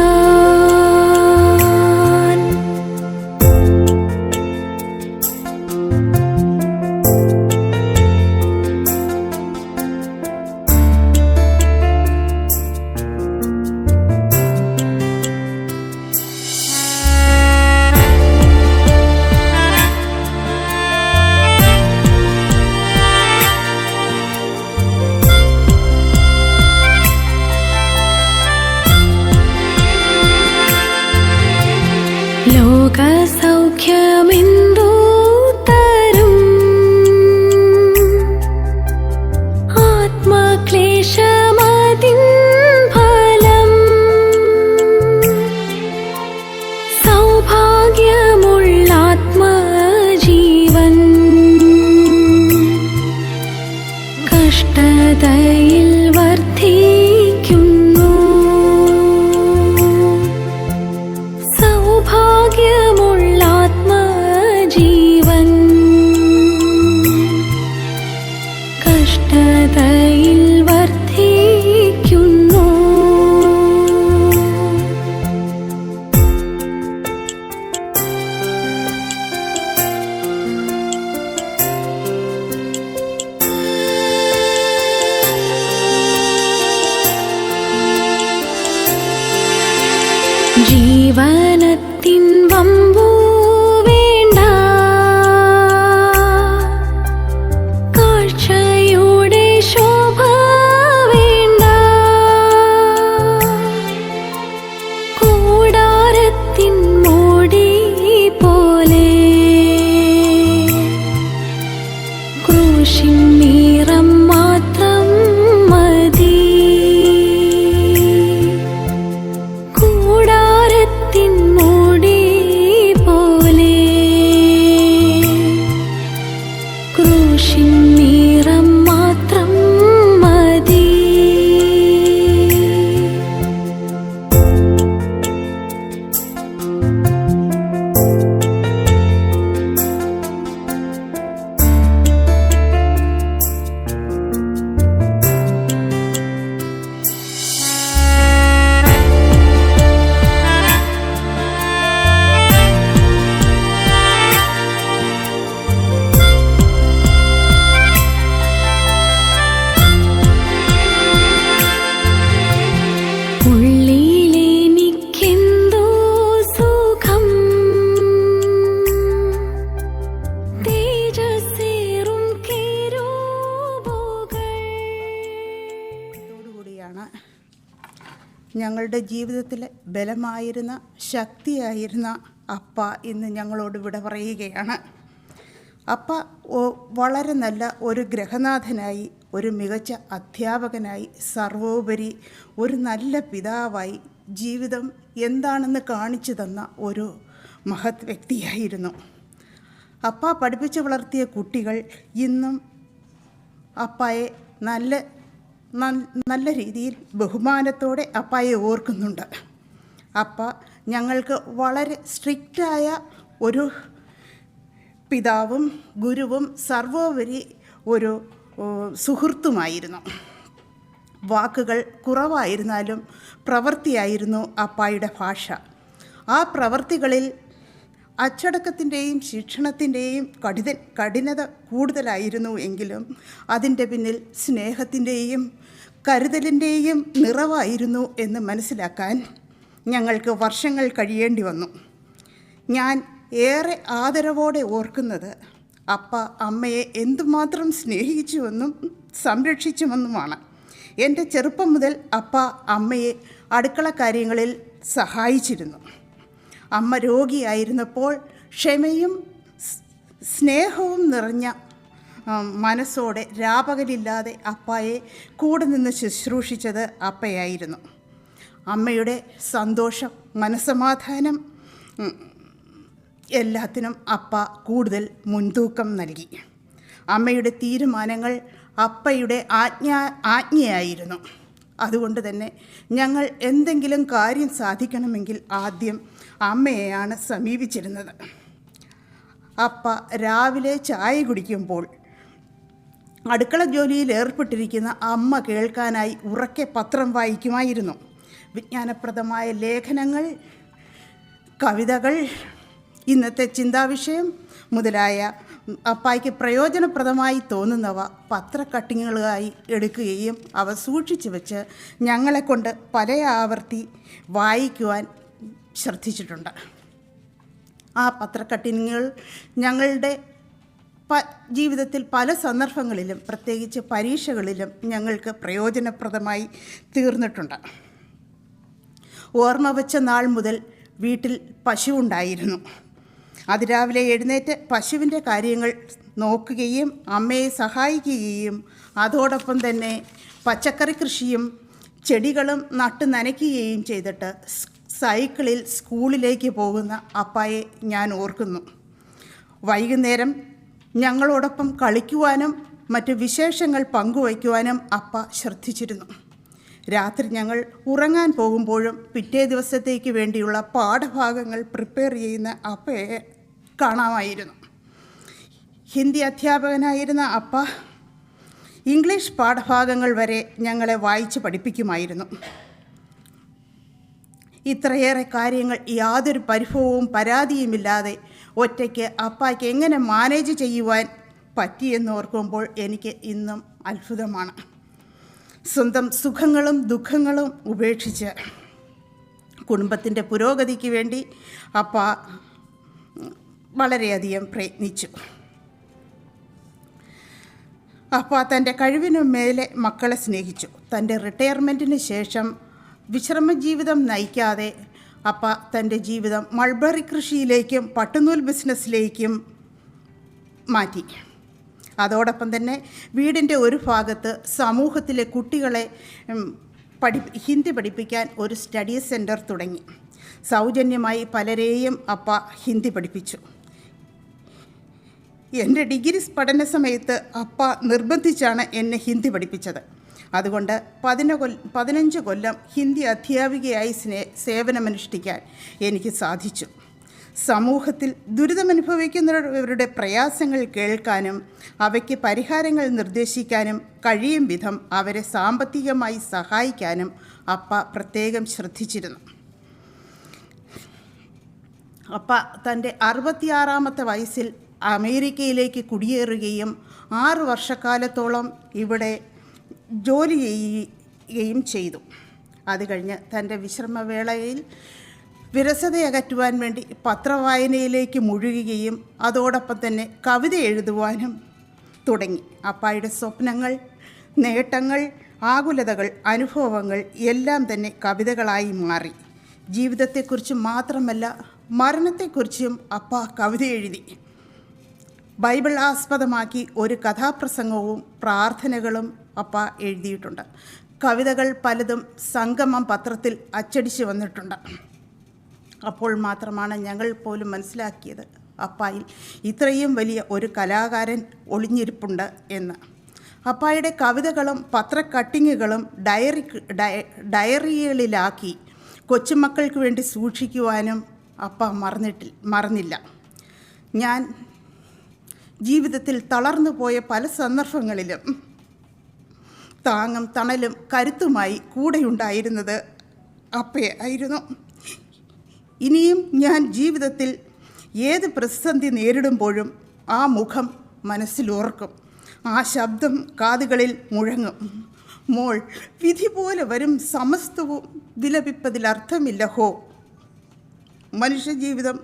ലോകസൗഖ്യമെന്തു തരും? ആത്മക്ലേശമതിൻ ഫലം. സൗഭാഗ്യമുള്ള ആത്മജീവൻ കഷ്ടതയിൽ വർദ്ധിക്കുന്നു. സൗഭാഗ്യമുള്ള ആത്മജീവൻ കഷ്ടതയിൽ വർദ്ധിക്കുന്നു. ജീവനത്തിൻ വമ്പു വേണ്ട, കാഴ്ചയുടെ ശോഭ വേണ്ട. കൂടാരത്തിൻ മോടി പോലെ ക്രൂശിൻ നിറം മാത്രം മതി. കൂടാരത്തിൻ മൂടി പോലെ ക്രൂശിൻ നിറം മാത്രം മതി. ഉള്ളിലെനിക്കെന്തോ സുഖം, തേജസ്സേറും കെരൂബുകൾ. ോടുകൂടിയാണ് ഞങ്ങളുടെ ജീവിതത്തിലെ ബലമായിരുന്ന ശക്തിയായിരുന്ന അപ്പ ഇന്ന് ഞങ്ങളോട് വിട പറയുകയാണ്. അപ്പ വളരെ നല്ല ഒരു ഗ്രഹനാഥനായി, ഒരു മികച്ച അധ്യാപകനായി, സർവോപരി ഒരു നല്ല പിതാവായി, ജീവിതം എന്താണെന്ന് കാണിച്ചു തന്ന ഒരു മഹത് വ്യക്തിയായിരുന്നു. അപ്പ പഠിപ്പിച്ച് വളർത്തിയ കുട്ടികൾ ഇന്നും അപ്പായെ നല്ല രീതിയിൽ ബഹുമാനത്തോടെ അപ്പായെ ഓർക്കുന്നുണ്ട്. അപ്പ ഞങ്ങൾക്ക് വളരെ സ്ട്രിക്റ്റായ ഒരു പിതാവും ഗുരുവും സർവോപരി ഒരു സുഹൃത്തുമായിരുന്നു. വാക്കുകൾ കുറവായിരുന്നാലും പ്രവൃത്തിയായിരുന്നു അപ്പായുടെ ഭാഷ. ആ പ്രവൃത്തികളിൽ അച്ചടക്കത്തിൻ്റെയും ശിക്ഷണത്തിൻ്റെയും കഠിനത കൂടുതലായിരുന്നു എങ്കിലും അതിൻ്റെ പിന്നിൽ സ്നേഹത്തിൻ്റെയും കരുതലിൻ്റെയും നിറവായിരുന്നു എന്ന് മനസ്സിലാക്കാൻ ഞങ്ങൾക്ക് വർഷങ്ങൾ കഴിയേണ്ടി വന്നു. ഞാൻ ഏറെ ആദരവോടെ ഓർക്കുന്നത് അപ്പ അമ്മയെ എന്തുമാത്രം സ്നേഹിച്ചുവെന്നും സംരക്ഷിച്ചുവെന്നുമാണ്. എൻ്റെ ചെറുപ്പം മുതൽ അപ്പ അമ്മയെ അടുക്കള കാര്യങ്ങളിൽ സഹായിച്ചിരുന്നു. അമ്മ രോഗിയായിരുന്നപ്പോൾ ക്ഷമയും സ്നേഹവും നിറഞ്ഞ മനസ്സോടെ രാപകലില്ലാതെ അപ്പായെ കൂടെ നിന്ന് ശുശ്രൂഷിച്ചത് അപ്പയായിരുന്നു. അമ്മയുടെ സന്തോഷം, മനസ്സമാധാനം എല്ലാത്തിനും അപ്പ കൂടുതൽ മുൻതൂക്കം നൽകി. അമ്മയുടെ തീരുമാനങ്ങൾ അപ്പയുടെ ആജ്ഞയായിരുന്നു. അതുകൊണ്ട് തന്നെ ഞങ്ങൾ എന്തെങ്കിലും കാര്യം സാധിക്കണമെങ്കിൽ ആദ്യം അമ്മയെയാണ് സമീപിച്ചിരുന്നത്. അപ്പ രാവിലെ ചായ കുടിക്കുമ്പോൾ അടുക്കള ജോലിയിൽ ഏർപ്പെട്ടിരിക്കുന്ന അമ്മ കേൾക്കാനായി ഉറക്കെ പത്രം വായിക്കുമായിരുന്നു. വിജ്ഞാനപ്രദമായ ലേഖനങ്ങൾ, കവിതകൾ, ഇന്നത്തെ ചിന്താവിഷയം മുതലായ അപ്പായ്ക്ക് പ്രയോജനപ്രദമായി തോന്നുന്നവ പത്രക്കട്ടിങ്ങുകളായി എടുക്കുകയും അവ സൂക്ഷിച്ചു വെച്ച് ഞങ്ങളെക്കൊണ്ട് പല ആവർത്തി വായിക്കുവാൻ ശ്രദ്ധിച്ചിട്ടുണ്ട്. ആ പത്രക്കട്ടിങ്ങുകൾ ഞങ്ങളുടെ ജീവിതത്തിൽ പല സന്ദർഭങ്ങളിലും പ്രത്യേകിച്ച് പരീക്ഷകളിലും ഞങ്ങൾക്ക് പ്രയോജനപ്രദമായി തീർന്നിട്ടുണ്ട്. ഓർമ്മ വെച്ച നാൾ മുതൽ വീട്ടിൽ പശു ഉണ്ടായിരുന്നു. അതിരാവിലെ എഴുന്നേറ്റ് പശുവിൻ്റെ കാര്യങ്ങൾ നോക്കുകയും അമ്മയെ സഹായിക്കുകയും അതോടൊപ്പം തന്നെ പച്ചക്കറി കൃഷിയും ചെടികളും നട്ടു നനയ്ക്കുകയും ചെയ്തിട്ട് സൈക്കിളിൽ സ്കൂളിലേക്ക് പോകുന്ന അപ്പായെ ഞാൻ ഓർക്കുന്നു. വൈകുന്നേരം ഞങ്ങളോടൊപ്പം കളിക്കുവാനും മറ്റ് വിശേഷങ്ങൾ പങ്കുവയ്ക്കുവാനും അപ്പ ശ്രദ്ധിച്ചിരുന്നു. രാത്രി ഞങ്ങൾ ഉറങ്ങാൻ പോകുമ്പോഴും പിറ്റേ ദിവസത്തേക്ക് വേണ്ടിയുള്ള പാഠഭാഗങ്ങൾ പ്രിപ്പയർ ചെയ്യുന്ന അപ്പയെ കാണാമായിരുന്നു. ഹിന്ദി അധ്യാപകനായിരുന്ന അപ്പ ഇംഗ്ലീഷ് പാഠഭാഗങ്ങൾ വരെ ഞങ്ങളെ വായിച്ച് പഠിപ്പിക്കുമായിരുന്നു. ഇത്രയേറെ കാര്യങ്ങൾ യാതൊരു പരിഭവവും പരാതിയുമില്ലാതെ ഒറ്റയ്ക്ക് അപ്പായ്ക്ക് എങ്ങനെ മാനേജ് ചെയ്യുവാൻ പറ്റിയെന്നോർക്കുമ്പോൾ എനിക്ക് ഇന്നും അത്ഭുതമാണ്. സ്വന്തം സുഖങ്ങളും ദുഃഖങ്ങളും ഉപേക്ഷിച്ച് കുടുംബത്തിൻ്റെ പുരോഗതിക്ക് വേണ്ടി അപ്പ വളരെയധികം പ്രയത്നിച്ചു. അപ്പ തൻ്റെ കഴിവിനു മേലെ മക്കളെ സ്നേഹിച്ചു. തൻ്റെ റിട്ടയർമെൻറ്റിന് ശേഷം വിശ്രമജീവിതം നയിക്കാതെ അപ്പ തൻ്റെ ജീവിതം മൾബറി കൃഷിയിലേക്കും പട്ടുനൂൽ ബിസിനസ്സിലേക്കും മാറ്റി. അതോടൊപ്പം തന്നെ വീടിൻ്റെ ഒരു ഭാഗത്ത് സമൂഹത്തിലെ കുട്ടികളെ ഹിന്ദി പഠിപ്പിക്കാൻ ഒരു സ്റ്റഡി സെൻറ്റർ തുടങ്ങി. സൗജന്യമായി പലരെയും അപ്പ ഹിന്ദി പഠിപ്പിച്ചു. എൻ്റെ ഡിഗ്രി പഠന സമയത്ത് അപ്പ നിർബന്ധിച്ചാണ് എന്നെ ഹിന്ദി പഠിപ്പിച്ചത്. അതുകൊണ്ട് 15 കൊല്ലം ഹിന്ദി അധ്യാപികയായി സേവനമനുഷ്ഠിക്കാൻ എനിക്ക് സാധിച്ചു. സമൂഹത്തിൽ ദുരിതമനുഭവിക്കുന്നവരുടെ പ്രയാസങ്ങൾ കേൾക്കാനും അവയ്ക്ക് പരിഹാരങ്ങൾ നിർദ്ദേശിക്കാനും കഴിയും വിധം അവരെ സാമ്പത്തികമായി സഹായിക്കാനും അപ്പ പ്രത്യേകം ശ്രദ്ധിച്ചിരുന്നു. അപ്പ തൻ്റെ 66-ാമത്തെ വയസ്സിൽ അമേരിക്കയിലേക്ക് കുടിയേറുകയും 6 വർഷക്കാലത്തോളം ഇവിടെ ജോലി ചെയ്യുകയും ചെയ്തു. അത് കഴിഞ്ഞ് തൻ്റെ വിശ്രമവേളയിൽ വിരസതയകറ്റുവാൻ വേണ്ടി പത്രവായനയിലേക്ക് മുഴുകുകയും അതോടൊപ്പം തന്നെ കവിത എഴുതുവാനും തുടങ്ങി. അപ്പായുടെ സ്വപ്നങ്ങൾ, നേട്ടങ്ങൾ, ആകുലതകൾ, അനുഭവങ്ങൾ എല്ലാം തന്നെ കവിതകളായി മാറി. ജീവിതത്തെക്കുറിച്ച് മാത്രമല്ല മരണത്തെക്കുറിച്ചും അപ്പ കവിത എഴുതി. ബൈബിൾ ആസ്പദമാക്കി ഒരു കഥാപ്രസംഗവും പ്രാർത്ഥനകളും അപ്പ എഴുതിയിട്ടുണ്ട്. കവിതകൾ പലതും സംഗമം പത്രത്തിൽ അച്ചടിച്ച് വന്നിട്ടുണ്ട്. അപ്പോൾ മാത്രമാണ് ഞങ്ങൾ പോലും മനസ്സിലാക്കിയത് അപ്പായിൽ ഇത്രയും വലിയ ഒരു കലാകാരൻ ഒളിഞ്ഞിരിപ്പുണ്ട് എന്ന്. അപ്പായുടെ കവിതകളും പത്രക്കട്ടിങ്ങുകളും ഡയറികളിലാക്കി കൊച്ചുമക്കൾക്ക് വേണ്ടി സൂക്ഷിക്കുവാനും അപ്പ മറന്നില്ല. ഞാൻ ജീവിതത്തിൽ തളർന്നു പോയ പല സന്ദർഭങ്ങളിലും താങ്ങും തണലും കരുത്തുമായി കൂടെയുണ്ടായിരുന്നത് അപ്പയായിരുന്നു. ഇനിയും ഞാൻ ജീവിതത്തിൽ ഏത് പ്രതിസന്ധി നേരിടുമ്പോഴും ആ മുഖം മനസ്സിലോർക്കും, ആ ശബ്ദം കാതുകളിൽ മുഴങ്ങും. മോൾ, വിധി പോലെ വരും സമസ്തവും വിലപിപ്പതിലർത്ഥമില്ല ഹോ, മനുഷ്യജീവിതം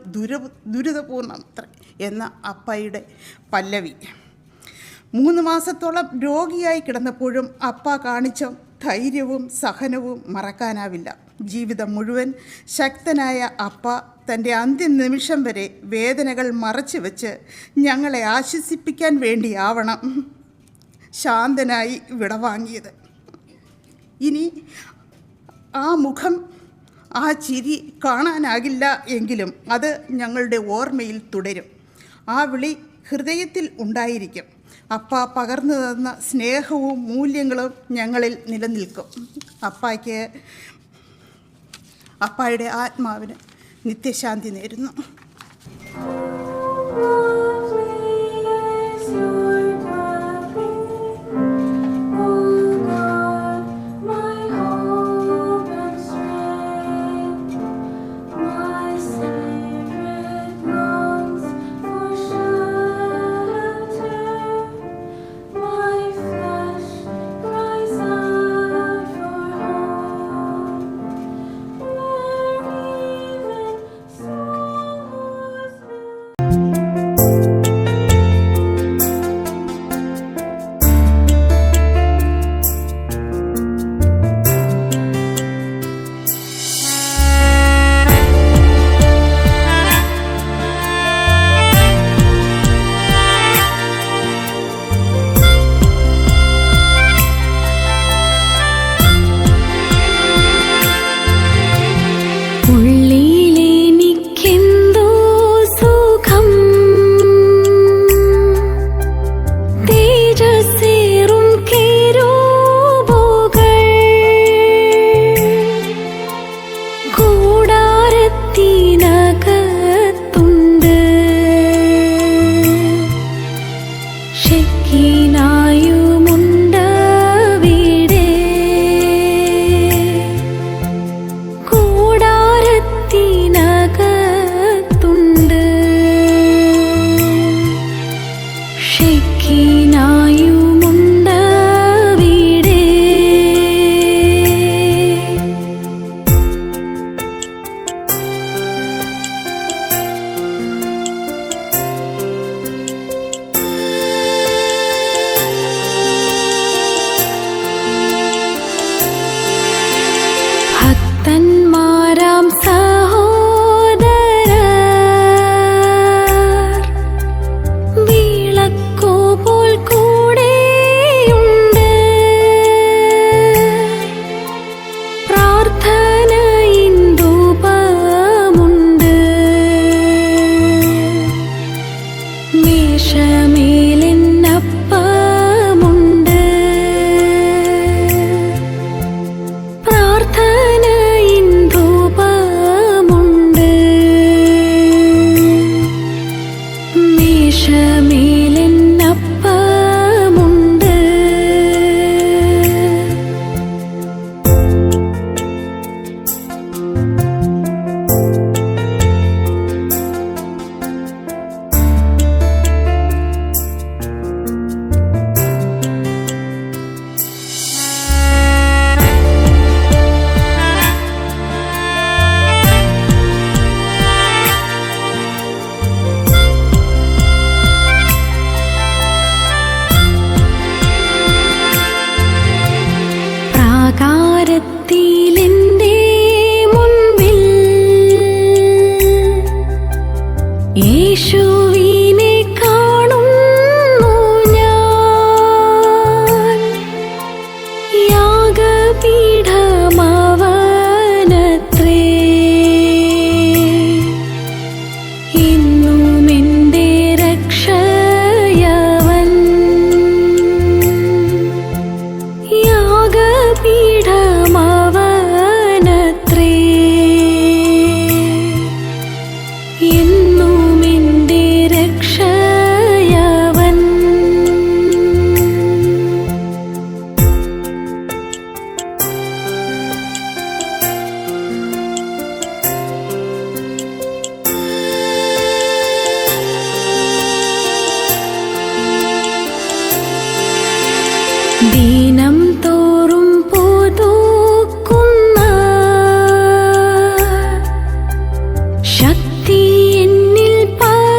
ദുരിതപൂർണ്ണമത്ര എന്ന അപ്പയുടെ പല്ലവി. 3 മാസത്തോളം രോഗിയായി കിടന്നപ്പോഴും അപ്പ കാണിച്ച ധൈര്യവും സഹനവും മറക്കാനാവില്ല. ജീവിതം മുഴുവൻ ശക്തനായ അപ്പ തൻ്റെ അന്ത്യ നിമിഷം വരെ വേദനകൾ മറച്ചു വെച്ച് ഞങ്ങളെ ആശ്വസിപ്പിക്കാൻ വേണ്ടിയാവണം ശാന്തനായി വിടവാങ്ങിയത്. ഇനി ആ മുഖം, ആ ചിരി കാണാനാകില്ല എങ്കിലും അത് ഞങ്ങളുടെ ഓർമ്മയിൽ തുടരും. ആ വിളി ഹൃദയത്തിൽ ഉണ്ടായിരിക്കും. അപ്പ പകർന്നു തന്ന സ്നേഹവും മൂല്യങ്ങളും ഞങ്ങളിൽ നിലനിൽക്കും. അപ്പായുടെ ആത്മാവിന് നിത്യശാന്തി നേരുന്നു. ദീനം തോറും പുതുക്കുന്ന ശക്തി എന്നിൽ പകരുവാൻ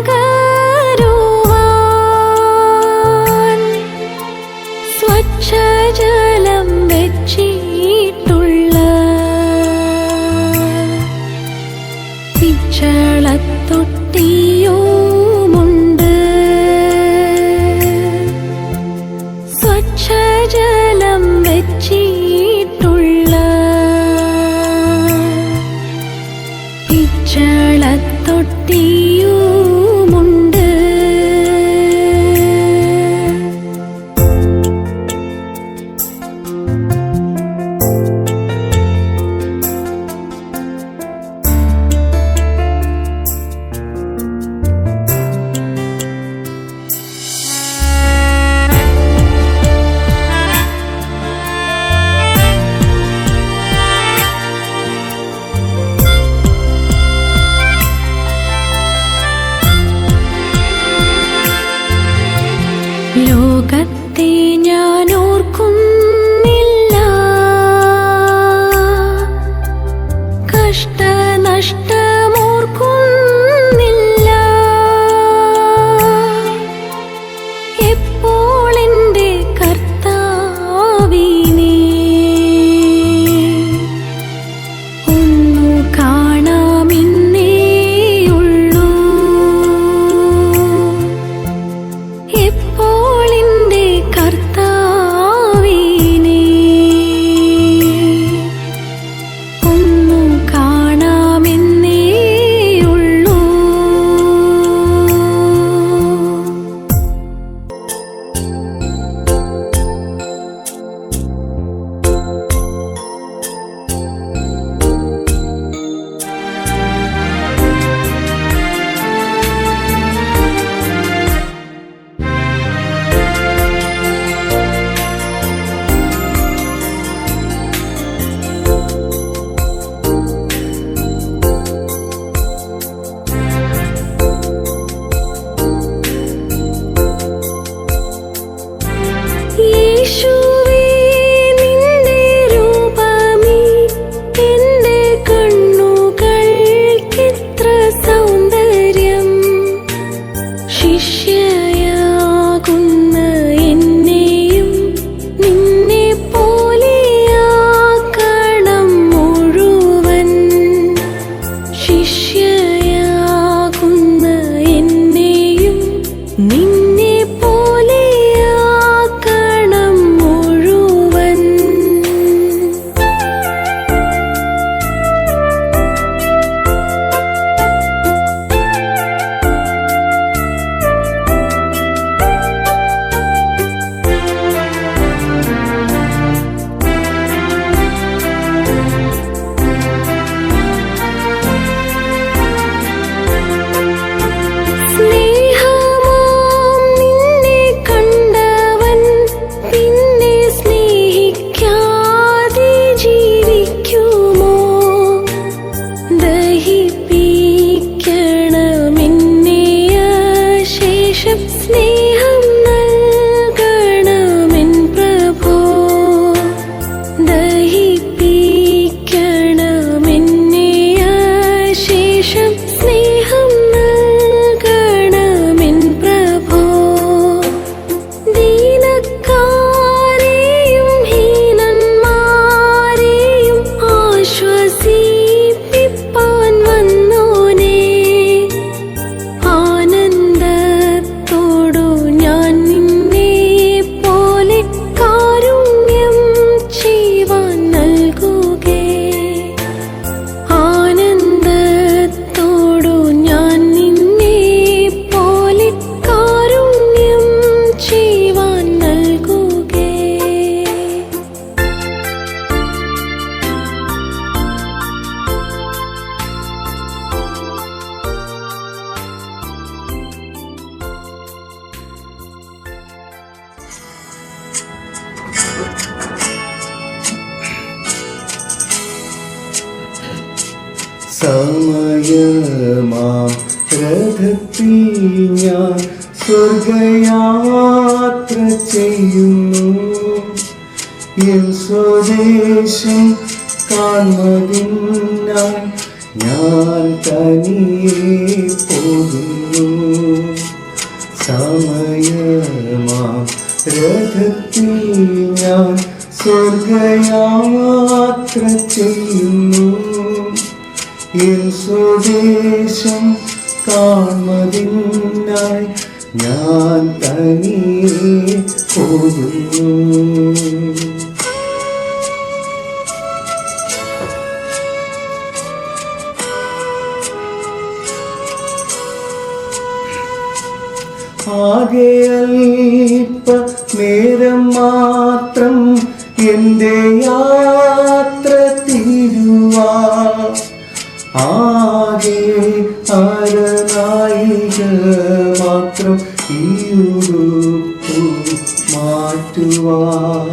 സ്വച്ഛജലം വെച്ചിട്ടുള്ള പിച്ചളത്തൊട്ടിയുമുണ്ട്. സ്വച്ഛജലം വെച്ചിട്ടുള്ള പിച്ചളത്തൊട്ടിയുമുണ്ട്. ലോകത്തെ ഞാൻ ഓർക്കുന്നില്ല, കഷ്ടനഷ്ടമോർക്കുന്നില്ല. എപ്പോൾ എൻ്റെ കർത്താവിനെ ഒന്നു കാണാമെന്നേയുള്ളൂ. എപ്പോൾ എൻ്റെ കർത്താവിനെ ഒന്നു കാണാമെന്നേയുള്ളൂ. യേശുവേ, നിന്റെ രൂപമേ എൻ്റെ കണ്ണുകൾക്കെത്ര സൗന്ദര്യം. ശിഷ്യയാകുന്ന എന്നെയും നിന്നെ പോലെയാക്കണം മുഴുവൻ. ശിഷ്യയാകുന്ന എന്നെയും നിന്നെ പോലെയാക്കണം മുഴുവൻ. സ്നേഹമാം നിന്നെ കണ്ടവൻ പിന്നെ സ്നേഹിക്കാതെ ജീവിക്കുമോ? ദഹിപ്പിക്കണമെന്നെ അശേഷം സ്നേഹം നൽകണമെൻ പ്രഭോ. ദഹിപ്പിക്കണമെന്നെ അശേഷം സ്നേഹം നൽകണമെൻ പ്രഭോ. ദീനക്കാരെയും ഹീനന്മാരെയും ആശ്വസിപ്പിപ്പാൻ വന്നോനേ, ആനന്ദത്തോടു ഞാൻ നിന്നെ പോലെ കാരുണ്യം ചെയ്യുവാൻ നൽകുകേ. ആനന്ദത്തോടു ഞാൻ നിന്നെ പോലെ കാരുണ്യം ചെയ്യുവാൻ നൽകുകേ. സമയമാം രഥത്തിൽ ഞാൻ സ്വർഗയാത്ര ചെയ്യുന്നു. എൻ സ്വദേശം കാണുന്നതിനായി ഞാൻ തനിയെ പോകുന്നു. സമയമാം രഥത്തിൽ ഞാൻ സ്വർഗയാത്ര ചെയ്യുന്നു. എൻ സ്വദേശം കാണുന്നതിനായി ഞാൻ തനിയെ പോകുന്നു. ആകെ അല്പ നേരം മാത്രം എൻ്റെ യാത്ര തീരുവാൻ. ആകെ അരനായിക മാത്രം ഈ ഉടുപ്പു മാറ്റുവാൻ.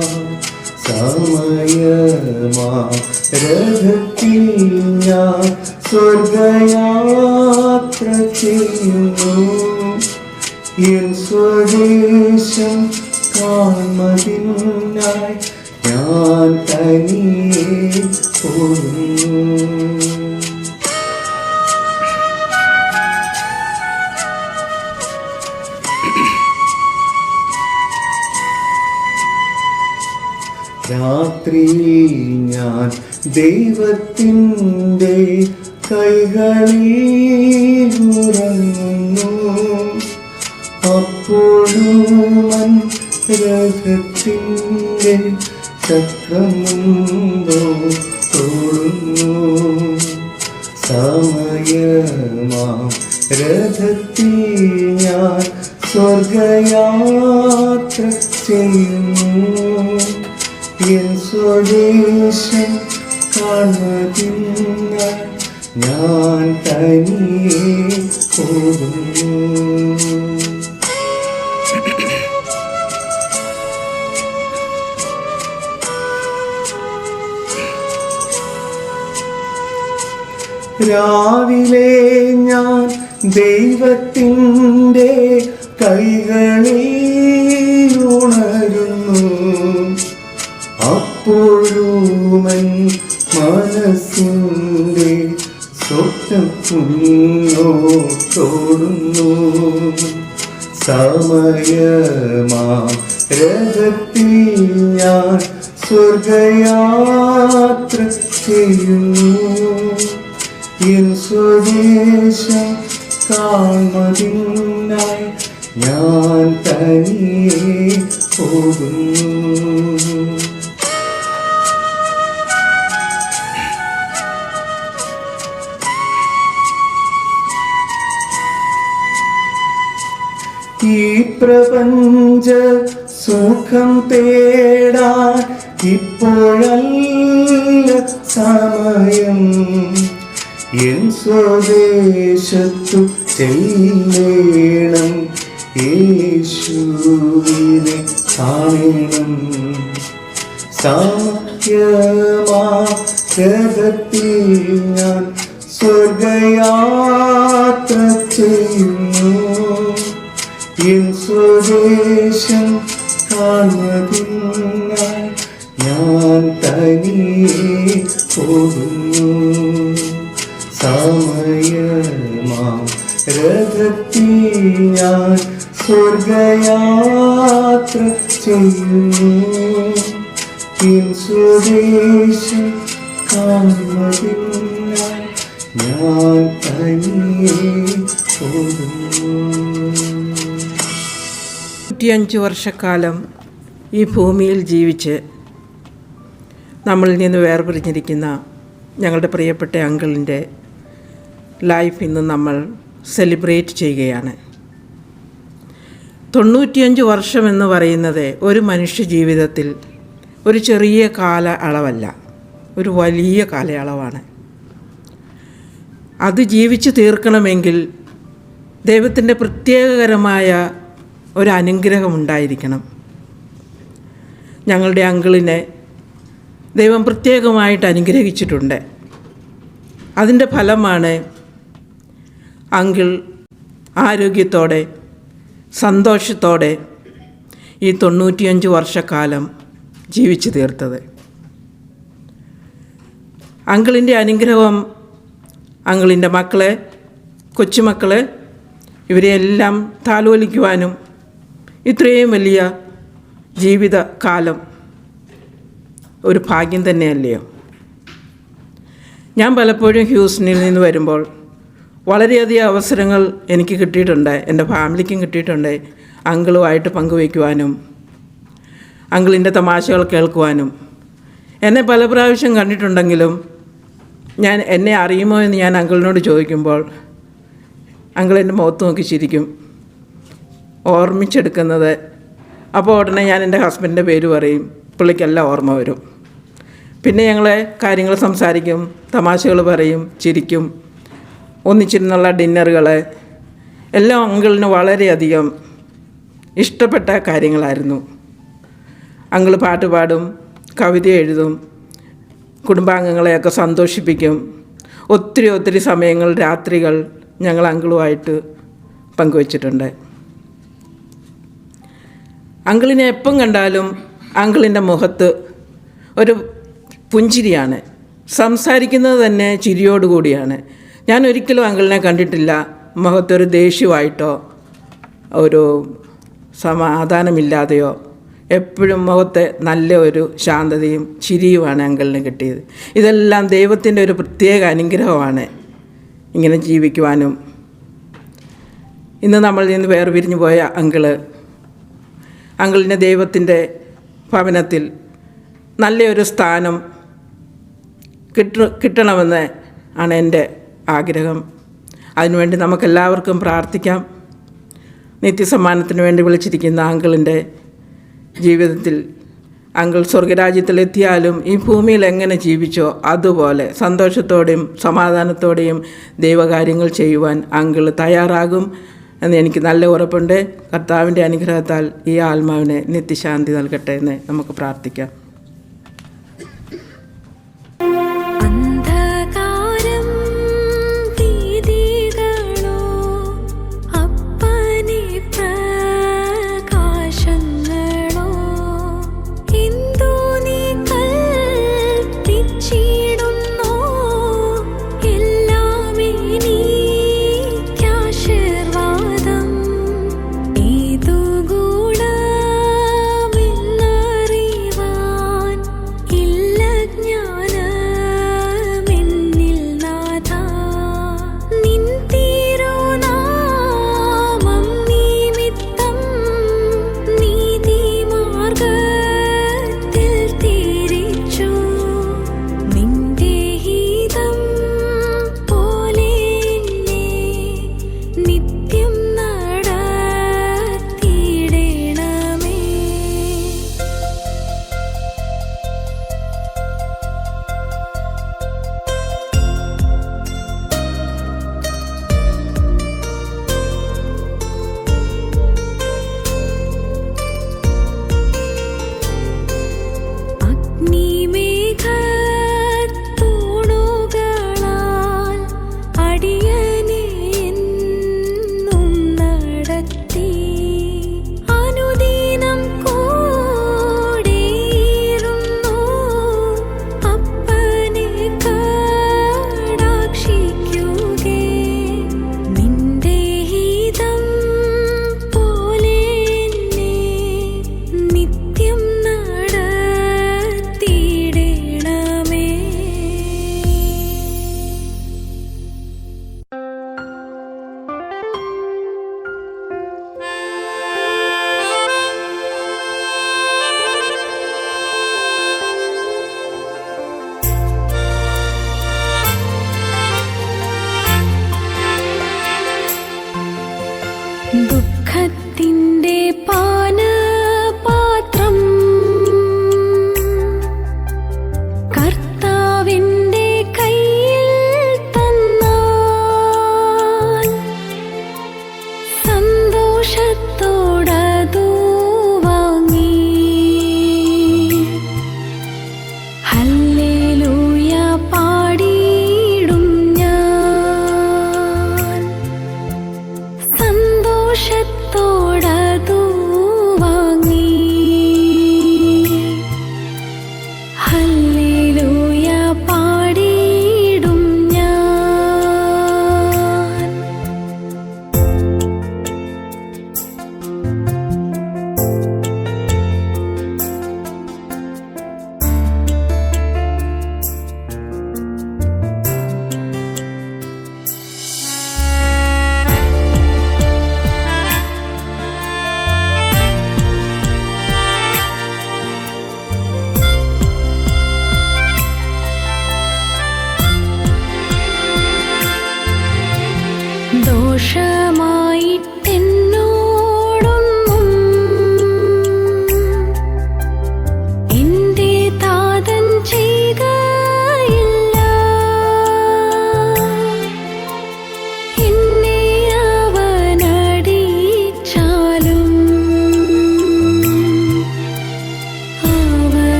സമയമാ രഥത്തിൽ ഞാൻ സ്വർഗയാത്ര ചെയ്യുന്നു. എൻ സ്വദേശം കാണുന്നതിനായി ഞാൻ തനിയെ പോകുന്നു. രാത്രിയിൽ ഞാൻ ദൈവത്തിൻ്റെ കൈകളിൽ ഉറങ്ങുന്നു. അപ്പോഴും രഥത്തിൻ്റെ ചക്രമുണ്ടോ തോടുന്നു. സമയമാം രഥത്തിൽ ഞാൻ സ്വർഗയാത്ര ചെയ്യുന്നു. എൻ സ്വദേശം കാണുന്നതിനായി ഞാൻ തനിയെ പോകുന്നു. രാവിലെ ഞാൻ ദൈവത്തിൻ്റെ കൈകളിൽ ഉണരുന്നു. അപ്പോഴും മനസ്സിൻ്റെ സ്വപ്നം മുന്നോട്ടോടുന്നു. സമയമാം രഥത്തിൽ ഞാൻ സ്വർഗയാത്ര ചെയ്യുന്നു. എൻ സ്വദേശം കാണുന്നതിനായി ഞാൻ തനിയെ പോകുന്നു. ഈ പ്രപഞ്ച സുഖം തേടാൻ ഇപ്പോഴല്ല സമയം. എൻ സ്വദേശത്തു ചെല്ലേണം. യേശുവിനെ കാണണം. സമയമാകത്തിൽ ഞാൻ സ്വർഗയാത്ര ചെയ്യുന്നു. എൻ സ്വദേശം കാണുന്നതിനായി ഞാൻ തനിയെ പോകുന്നു. സമയമാം രഥത്തിൽ ഞാൻ സ്വർഗയാത്ര ചെയ്യുന്നു. എൻ സ്വദേശം കാണുന്നതിനായി ഞാൻ തനിയെ പോകുന്നു. 105 വർഷക്കാലം ഈ ഭൂമിയിൽ ജീവിച്ച് നമ്മളിൽ നിന്ന് വേർപിരിഞ്ഞിരിക്കുന്ന ഞങ്ങളുടെ പ്രിയപ്പെട്ട അങ്കിളിൻ്റെ ലൈഫ് ഇന്ന് നമ്മൾ സെലിബ്രേറ്റ് ചെയ്യുകയാണ്. 95 വർഷം എന്ന് പറയുന്നത് ഒരു മനുഷ്യ ജീവിതത്തിൽ ഒരു ചെറിയ കാല അളവല്ല, ഒരു വലിയ കാലയളവാണ്. അത് ജീവിച്ച് തീർക്കണമെങ്കിൽ ദൈവത്തിൻ്റെ പ്രത്യേകകരമായ ഒരു അനുഗ്രഹം ഉണ്ടായിരിക്കണം. ഞങ്ങളുടെ അങ്കിളിനെ ദൈവം പ്രത്യേകമായിട്ട് അനുഗ്രഹിച്ചിട്ടുണ്ട്. അതിൻ്റെ ഫലമാണ് അങ്കിൾ ആരോഗ്യത്തോടെ സന്തോഷത്തോടെ ഈ 95 വർഷക്കാലം ജീവിച്ചു തീർത്തത്. അങ്കിളിൻ്റെ അനുഗ്രഹം അങ്കിളിൻ്റെ മക്കളെ, കൊച്ചുമക്കളെ, ഇവരെയെല്ലാം താലോലിക്കുവാനും ഇത്രയും വലിയ ജീവിതകാലം ഒരു ഭാഗ്യം തന്നെയല്ലയോ. ഞാൻ പലപ്പോഴും ഹ്യൂസ്റ്റണിൽ നിന്ന് വരുമ്പോൾ വളരെയധികം അവസരങ്ങൾ എനിക്ക് കിട്ടിയിട്ടുണ്ട്, എൻ്റെ ഫാമിലിക്കും കിട്ടിയിട്ടുണ്ട് അങ്കിളുമായിട്ട് പങ്കുവയ്ക്കുവാനും അങ്കിളിൻ്റെ തമാശകൾ കേൾക്കുവാനും. എന്നെ പല പ്രാവശ്യം കണ്ടിട്ടുണ്ടെങ്കിലും എന്നെ അറിയുമോ എന്ന് ഞാൻ അങ്കിളിനോട് ചോദിക്കുമ്പോൾ അങ്കിൾ എൻ്റെ മുഖത്ത് നോക്കി ചിരിക്കും, ഓർമ്മിച്ചെടുക്കുന്നത്. അപ്പോൾ ഉടനെ ഞാൻ എൻ്റെ ഹസ്ബൻഡിൻ്റെ പേര് പറയും, പുള്ളിക്കെല്ലാം ഓർമ്മ വരും. പിന്നെ ഞങ്ങൾ കാര്യങ്ങൾ സംസാരിക്കും, തമാശകൾ പറയും, ചിരിക്കും, ഒന്നിച്ചിരുന്നുള്ള ഡിന്നറുകൾ എല്ലാം അങ്കിളിന് വളരെയധികം ഇഷ്ടപ്പെട്ട കാര്യങ്ങളായിരുന്നു. അങ്കിൾ പാട്ട് പാടും, കവിത എഴുതും, കുടുംബാംഗങ്ങളെയൊക്കെ സന്തോഷിപ്പിക്കും. ഒത്തിരി സമയങ്ങൾ, രാത്രികൾ ഞങ്ങൾ അങ്കിളുമായിട്ട് പങ്കുവച്ചിട്ടുണ്ട്. അങ്കിളിനെ എപ്പം കണ്ടാലും അങ്കിളിൻ്റെ മുഖത്ത് ഒരു പുഞ്ചിരിയാണ്, സംസാരിക്കുന്നത് തന്നെ ചിരിയോടുകൂടിയാണ്. ഞാൻ ഒരിക്കലും അങ്കിളിനെ കണ്ടിട്ടില്ല മുഖത്തൊരു ദേഷ്യമായിട്ടോ ഒരു സമാധാനമില്ലാതെയോ. എപ്പോഴും മുഖത്തെ നല്ല ഒരു ശാന്തതയും ചിരിയുമാണ് അങ്കിളിന് കിട്ടിയത്. ഇതെല്ലാം ദൈവത്തിൻ്റെ ഒരു പ്രത്യേക അനുഗ്രഹമാണ് ഇങ്ങനെ ജീവിക്കുവാനും. ഇന്ന് നമ്മളിൽ നിന്ന് വേർപിരിഞ്ഞു പോയ അങ്കിളിന് ദൈവത്തിൻ്റെ ഭവനത്തിൽ നല്ലൊരു സ്ഥാനം കിട്ടണമെന്ന് ആണ് എൻ്റെ ആഗ്രഹം. അതിനുവേണ്ടി നമുക്കെല്ലാവർക്കും പ്രാർത്ഥിക്കാം. നിത്യസമ്മാനത്തിന് വേണ്ടി വിളിച്ചിരിക്കുന്ന അങ്കിളിൻ്റെ ജീവിതത്തിൽ അങ്കിൾ സ്വർഗരാജ്യത്തിലെത്തിയാലും ഈ ഭൂമിയിൽ എങ്ങനെ ജീവിച്ചോ അതുപോലെ സന്തോഷത്തോടെയും സമാധാനത്തോടെയും ദൈവകാര്യങ്ങൾ ചെയ്യുവാൻ അങ്കിൾ തയ്യാറാകും എന്ന് എനിക്ക് നല്ല ഉറപ്പുണ്ട്. കർത്താവിൻ്റെ അനുഗ്രഹത്താൽ ഈ ആത്മാവിനെ നിത്യശാന്തി നൽകട്ടെ എന്ന് നമുക്ക് പ്രാർത്ഥിക്കാം. ഗുണമിന്നറിവാൻ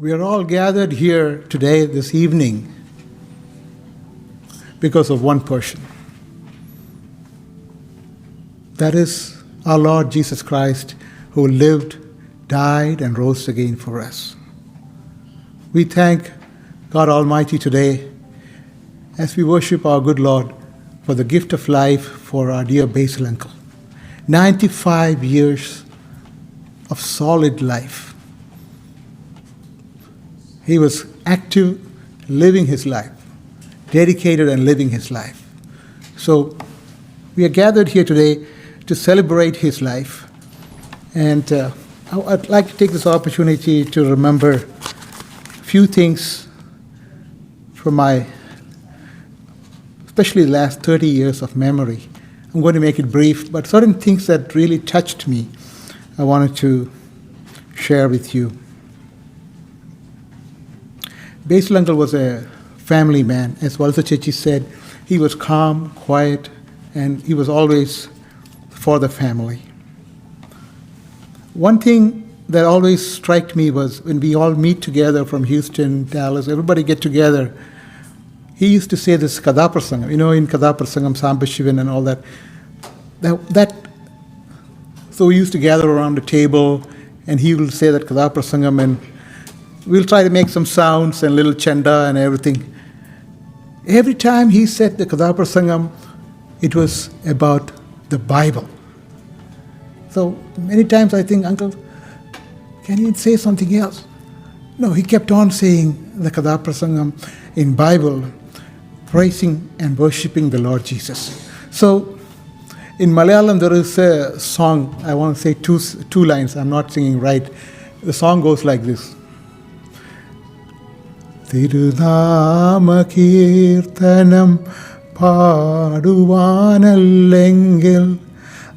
we are all gathered here today, this evening, because of one person. That is our Lord Jesus Christ, who lived, died, and rose again for us. We thank God Almighty today as we worship our good Lord for the gift of life for our dear Basil uncle. 95 years of solid life. He was active, living his life, dedicated and living his life. So we are gathered here today to celebrate his life. And I'd like to take this opportunity to remember a few things from my, especially the last 30 years of memory. I'm going to make it brief, but certain things that really touched me, I wanted to share with you. Basil uncle was a family man. As Walter Chechi said, he was calm, quiet, and he was always for the family. One thing that always struck me was when we all meet together from Houston, Dallas, everybody get together, he used to say this Kadaprasangam. You know, in Kadaprasangam, Sambashivan and all that. So we used to gather around the table, and he will say that Kadaprasangam, and we'll try to make some sounds and little chanda and everything. Every time he said the Kadaprasangam, it was about the Bible. So many times I think, Uncle, can you say something else? No, he kept on saying the Kadaprasangam in Bible, praising and worshipping the Lord Jesus. So in Malayalam there is a song, I want to say two lines, I'm not singing right. The song goes like this. Tirunama Kirtanam Paduvanallengil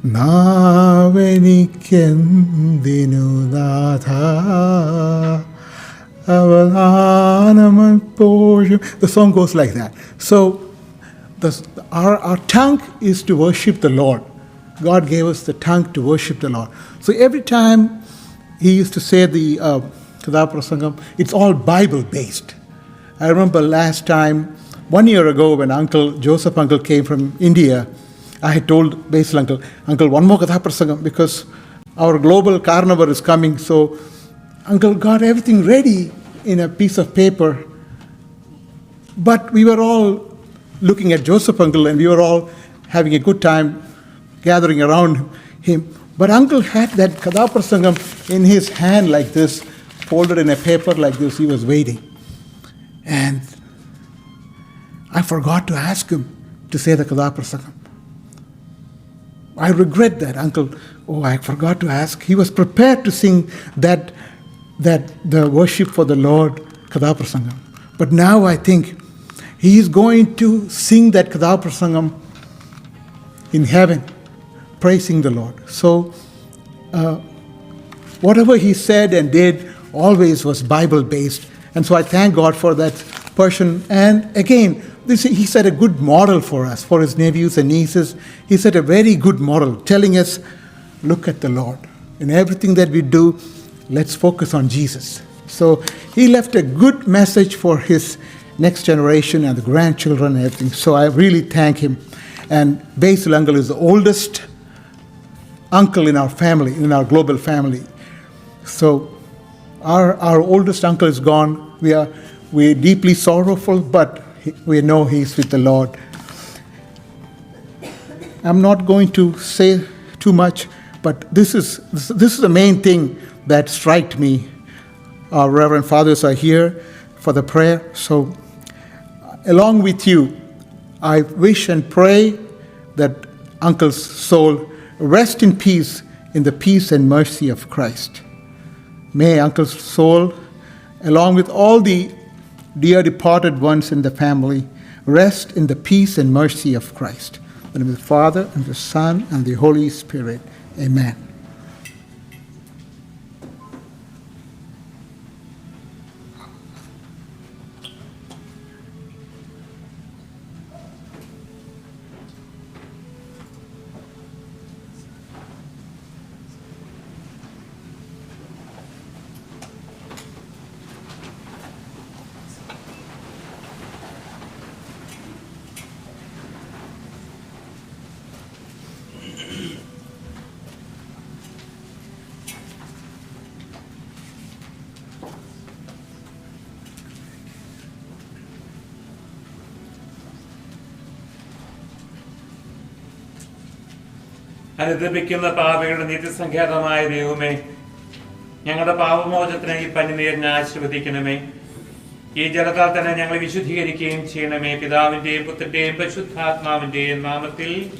Navenikendinu Natha Avadhanam Poshu. The song goes like that. So our tongue is to worship the Lord. God gave us the tongue to worship the Lord. So every time he used to say the Kadaprasangam, it's all Bible-based. I remember last time, 1 year ago, when Joseph uncle came from India, I had told Basil uncle, one more Kadaprasangam, because our global carnival is coming. So uncle got everything ready in a piece of paper. But we were all looking at Joseph uncle, and we were all having a good time gathering around him. But uncle had that Kadaprasangam in his hand like this, folded in a paper like this. He was waiting. And I forgot to ask him to say the Kadaprasangam. I regret that, Uncle. Oh, I forgot to ask. He was prepared to sing that the worship for the Lord Kadaprasangam. But now I think he is going to sing that Kadaprasangam in heaven, praising the Lord. So whatever he said and did always was Bible-based. And so I thank God for that person. And again, he set a good model for us, for his nephews and nieces. He set a very good model, telling us, look at the Lord. In everything that we do, let's focus on Jesus. So he left a good message for his next generation and the grandchildren and everything. So I really thank him. And Basil uncle is the oldest uncle in our family, in our global family. So our oldest uncle is gone. We're deeply sorrowful, but we know he's with the Lord. I'm not going to say too much, but this is the main thing that struck me. Our Reverend Fathers are here for the prayer. So along with you, I wish and pray that Uncle's soul rest in peace in the peace and mercy of Christ. May Uncle's soul, along with all the dear departed ones in the family, rest in the peace and mercy of Christ. In the name of the Father, and the Son, and the Holy Spirit. Amen. അനുദപിക്കുന്ന പാപികളുടെ നിത്യസംഖ്യാതമായ ദൈവമേ, ഞങ്ങളുടെ പാപമോചനത്തിന് ഈ പനിനീരിനെ ആശീർവദിക്കണമേ. ഈ ജലത്താൽ തന്നെ ഞങ്ങളെ വിശുദ്ധീകരിക്കുകയും ചെയ്യണമേ. പിതാവിന്റെയും പുത്രന്റെയും പരിശുദ്ധാത്മാവിന്റെയും നാമത്തിൽ.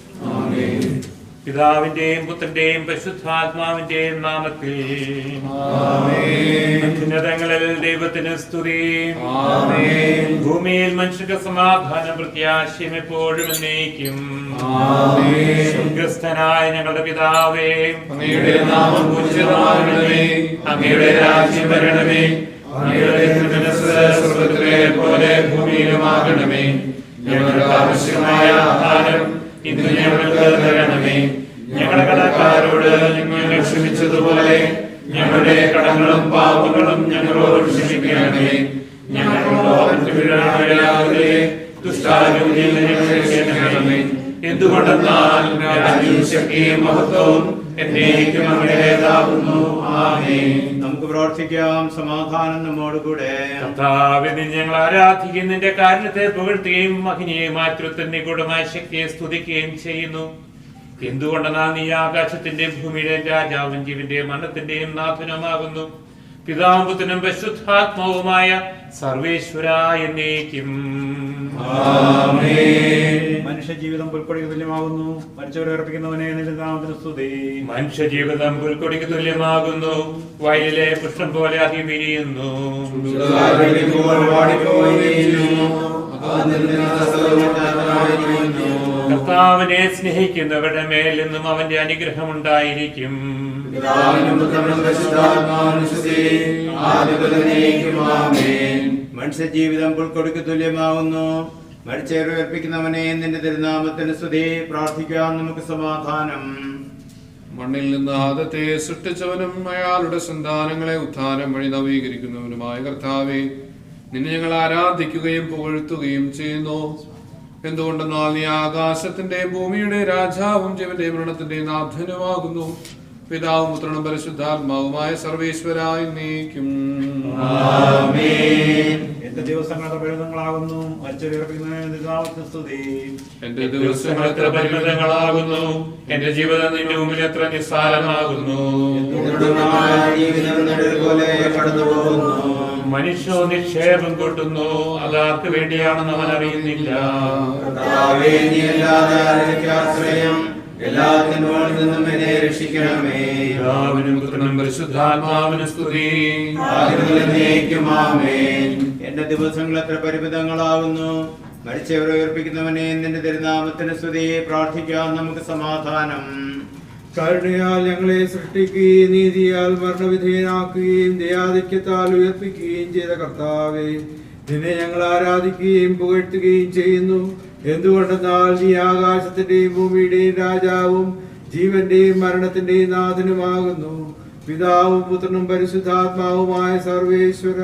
പിതാവിന്റെയും പുത്രന്റെയും പരിശുദ്ധാത്മാവിന്റെയും നാമത്തിൽ. അത്യുന്നതങ്ങളിൽ ദൈവത്തിന് സ്തുതി. ഭൂമിയിൽ മനുഷ്യർക്ക് സമാധാനം പ്രത്യാശയും എപ്പോഴും എന്നേക്കും. സ്വർഗ്ഗസ്ഥനായ ഞങ്ങളുടെ പിതാവേ, അങ്ങയുടെ നാമം പൂജിതമാകണമേ. അങ്ങയുടെ രാജ്യം വരണമേ. അങ്ങയുടെ തിരുമനസ്സ് സ്വർഗ്ഗത്തിലെ പോലെ ഭൂമിയിലുമാകണമേ. ഞങ്ങൾക്ക് ആവശ്യമായ ആഹാരം ഇന്ന് ഞങ്ങൾക്ക് തരണമേ. ഞങ്ങളുടെ കടക്കാരോട് ഞങ്ങൾ ക്ഷമിച്ചതുപോലെ ഞങ്ങളുടെ കടങ്ങളും പാപങ്ങളും ഞങ്ങളോട് ക്ഷമിക്കണമേ. ഞങ്ങളോട് ദുഷ്ടാരൂപിയിൽ ഞങ്ങളെ രക്ഷിക്കണമേ. എന്തുകൊണ്ടെന്നാൽ രാജ്യവും ശക്തിയും മഹത്വവും എന്നേക്കും അങ്ങയുടേതാകുന്നു. ആമേൻ. നമുക്ക് പ്രാർത്ഥിക്കാം. സമാധാനം നമ്മോടുകൂടെ. കർത്താവേ, ഞങ്ങൾ ആരാധിക്കുകയും നിന്റെ കാരണത്തെ പുകഴ്ത്തുകയും മഹിനിയുമായ തൃത്വത്തിന്റെ ഗുണമായ ശക്തിയെ സ്തുതിക്കുകയും ചെയ്യുന്നു. എന്തുകൊണ്ടെന്നാൽ നീ ആകാശത്തിന്റെയും ഭൂമിയുടെയും രാജാവും ജീവന്റെയും മരണത്തിന്റെയും നാഥനുമാകുന്നു. പിതാവും പുത്രനും പരിശുദ്ധാത്മാവുമായ സർവേശ്വര എന്നേക്കും. മനുഷ്യജീവിതം പുൽക്കൊടിക്ക് തുല്യമാകുന്നു. മരിച്ചവരെ ഉറപ്പിക്കുന്നവനെ നിന്റെ നാമത്തിന് സ്തുതി. മനുഷ്യജീവിതം പുൽക്കൊടിക്ക് തുല്യമാകുന്നു. വയലിലെ പുഷ്പം പോലെ അതി വിരിയുന്നു. കർത്താവിനെ സ്നേഹിക്കുന്നവരുടെ മേൽ നിന്നും അവന്റെ അനുഗ്രഹം ഉണ്ടായിരിക്കും. മനുഷ്യജീവിതം പുൽക്കൊടിക്ക് തുല്യമാകുന്നു. മരിച്ചവരെ ഉയർപ്പിക്കുന്നവനെ നിന്റെ തിരുനാമത്തിന് സ്തുതി. പ്രാർത്ഥിക്കാം. നമുക്ക് സമാധാനം. മണ്ണിൽ നിന്ന് ആദത്തെ സൃഷ്ടിച്ചവനും അയാളുടെ സന്താനങ്ങളെ ഉത്ഥാനം വഴി നവീകരിക്കുന്നവനുമായ കർത്താവേ, നിന്നെ ഞങ്ങൾ ആരാധിക്കുകയും പുകഴ്ത്തുകയും ചെയ്യുന്നു. എന്തുകൊണ്ടെന്നാൽ നീ ആകാശത്തിന്റെയും ഭൂമിയുടെ രാജാവും ജീവന്റെയും മരണത്തിന്റെയും നാഥനുമാകുന്നു. പിതാവും പുത്രനും പരിശുദ്ധാത്മാവുമായ സർവേശ്വരായി നീക്കും. എന്റെ ദിവസങ്ങൾ എത്ര പരിമിതങ്ങളാകുന്നു. മരിച്ചവരെ സ്തുതി. എന്റെ ദിവസങ്ങൾ എത്ര പരിമിതങ്ങളാകുന്നു. എന്റെ ജീവിതം നിന്റെ മുമ്പിൽ എത്ര നിസ്സാരമാകുന്നു. മനുഷ്യ നിക്ഷേപം കൂട്ടുന്നു. അതാർക്ക് വേണ്ടിയാണെന്ന് അവൻ അറിയുന്നില്ല. പരിശുദ്ധാത്മാവിന് സ്തുതി. എന്റെ ദിവസങ്ങൾ എത്ര പരിമിതങ്ങളാകുന്നു. മരിച്ചവരെ ഉയർപ്പിക്കുന്നവനെ നിന്റെ തിരുനാമത്തിന് സ്തുതി. പ്രാർത്ഥിക്കാം. നമുക്ക് സമാധാനം. കരുണയാൽ ഞങ്ങളെ സൃഷ്ടിക്കുകയും നീതിയാൽ മരണവിധേയനാക്കുകയും ദയാധിക്യത്താൽ ഉയർപ്പിക്കുകയും ചെയ്ത കർത്താവേ, നിന്നെ ഞങ്ങൾ ആരാധിക്കുകയും പുകഴ്ത്തുകയും ചെയ്യുന്നു. എന്തുകൊണ്ടെന്നാൽ നീ ആകാശത്തിന്റെയും ഭൂമിയുടെയും രാജാവും ജീവന്റെയും മരണത്തിന്റെയും നാഥനുമാകുന്നു. പിതാവും പുത്രനും പരിശുദ്ധാത്മാവുമായ സർവേശ്വര.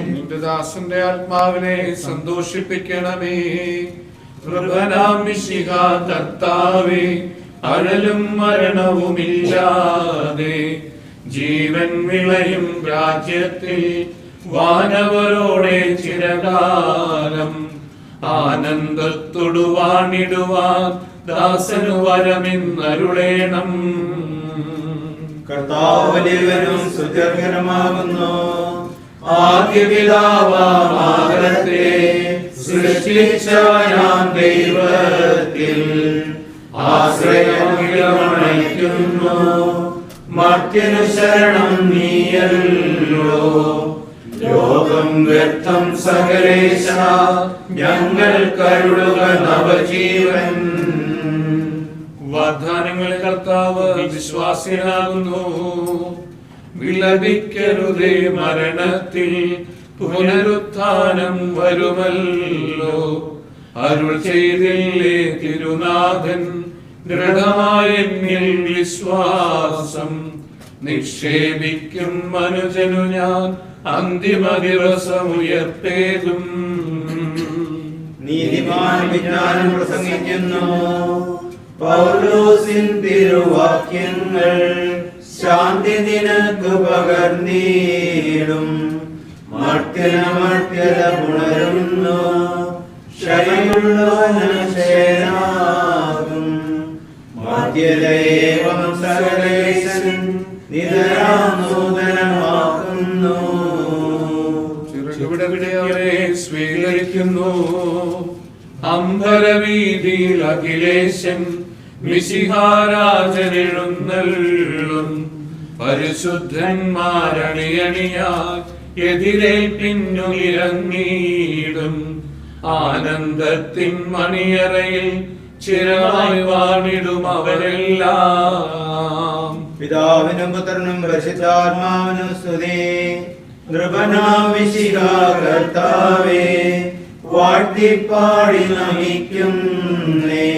നിന്റെ ദാസന്റെ ആത്മാവിനെ സന്തോഷിപ്പിക്കണമേ. കൃപനാം മിശിഹാ കർത്താവേ, അഴലും മരണവുമില്ലാതെ ജീവൻ വിളയും രാജ്യത്തിൽ വാനവരോടെ ചിരകാലം ആനന്ദത്തൊടുവാണിടുവാൻ ദാസനു വരമെന്നരുളേണം. കർത്താവ് വലിയവനും സുദീർഘനമാകുന്നു. ആദ്യപിതാവാമത്തെ സൃഷ്ടിച്ചവനാം ദൈവത്തിൽ ആശ്രയമണയ്ക്കുന്നു. മർത്യനു ശരണം നീയല്ലോ. ലോകം വ്യർത്ഥം സകലേശ, ഞങ്ങൾ കരുളുക നവജീവൻ. വാഗ്ദാനങ്ങളിൽ കർത്താവ് വിശ്വാസിയാകുന്നു. വിലപിക്കരുതേ, മരണത്തിൽ പുനരുത്ഥാനം വരുമല്ലോ. അരുൾ ചെയ്തില്ലേ തിരുനാഥൻ, ദൃഢമായ എന്നിൽ വിശ്വാസം നിക്ഷേപിക്കും മനുജനു ഞാൻ അന്തിമ ദിവസമുയർത്തേതും. നീതിമാൻ വിജ്ഞാനം പ്രസംഗിക്കുന്നു. പൗലോസിൻ തിരുവാക്യങ്ങൾ ശാന്തി നിനക്ക് പകർന്നീടും. മർത്യത പുണരുന്നു. ക്ഷയമുള്ളവനാകും. അവിടെ അവരെ സ്വീകരിക്കുന്നു. അമ്പരവീതിയിൽ അഖിലേശൻ മിശിഹാരാജനെഴുന്നള്ളും. പരിശുദ്ധന്മാരണിയണിയായി എതിരേൽപ്പിന്നുയിരങ്ങിയിടും. ആനന്ദത്തിൻ മണിയറയിൽ ചിരമായി വാണിടും അവരെല്ലാം. പിതാവിനും പുത്രനും പരിശുദ്ധാത്മാവിനും സ്തുതി. നൃപനാം മിശിഹാ കർത്താവേ, വാഴ്ത്തിപ്പാടി നമിക്കുന്നേ.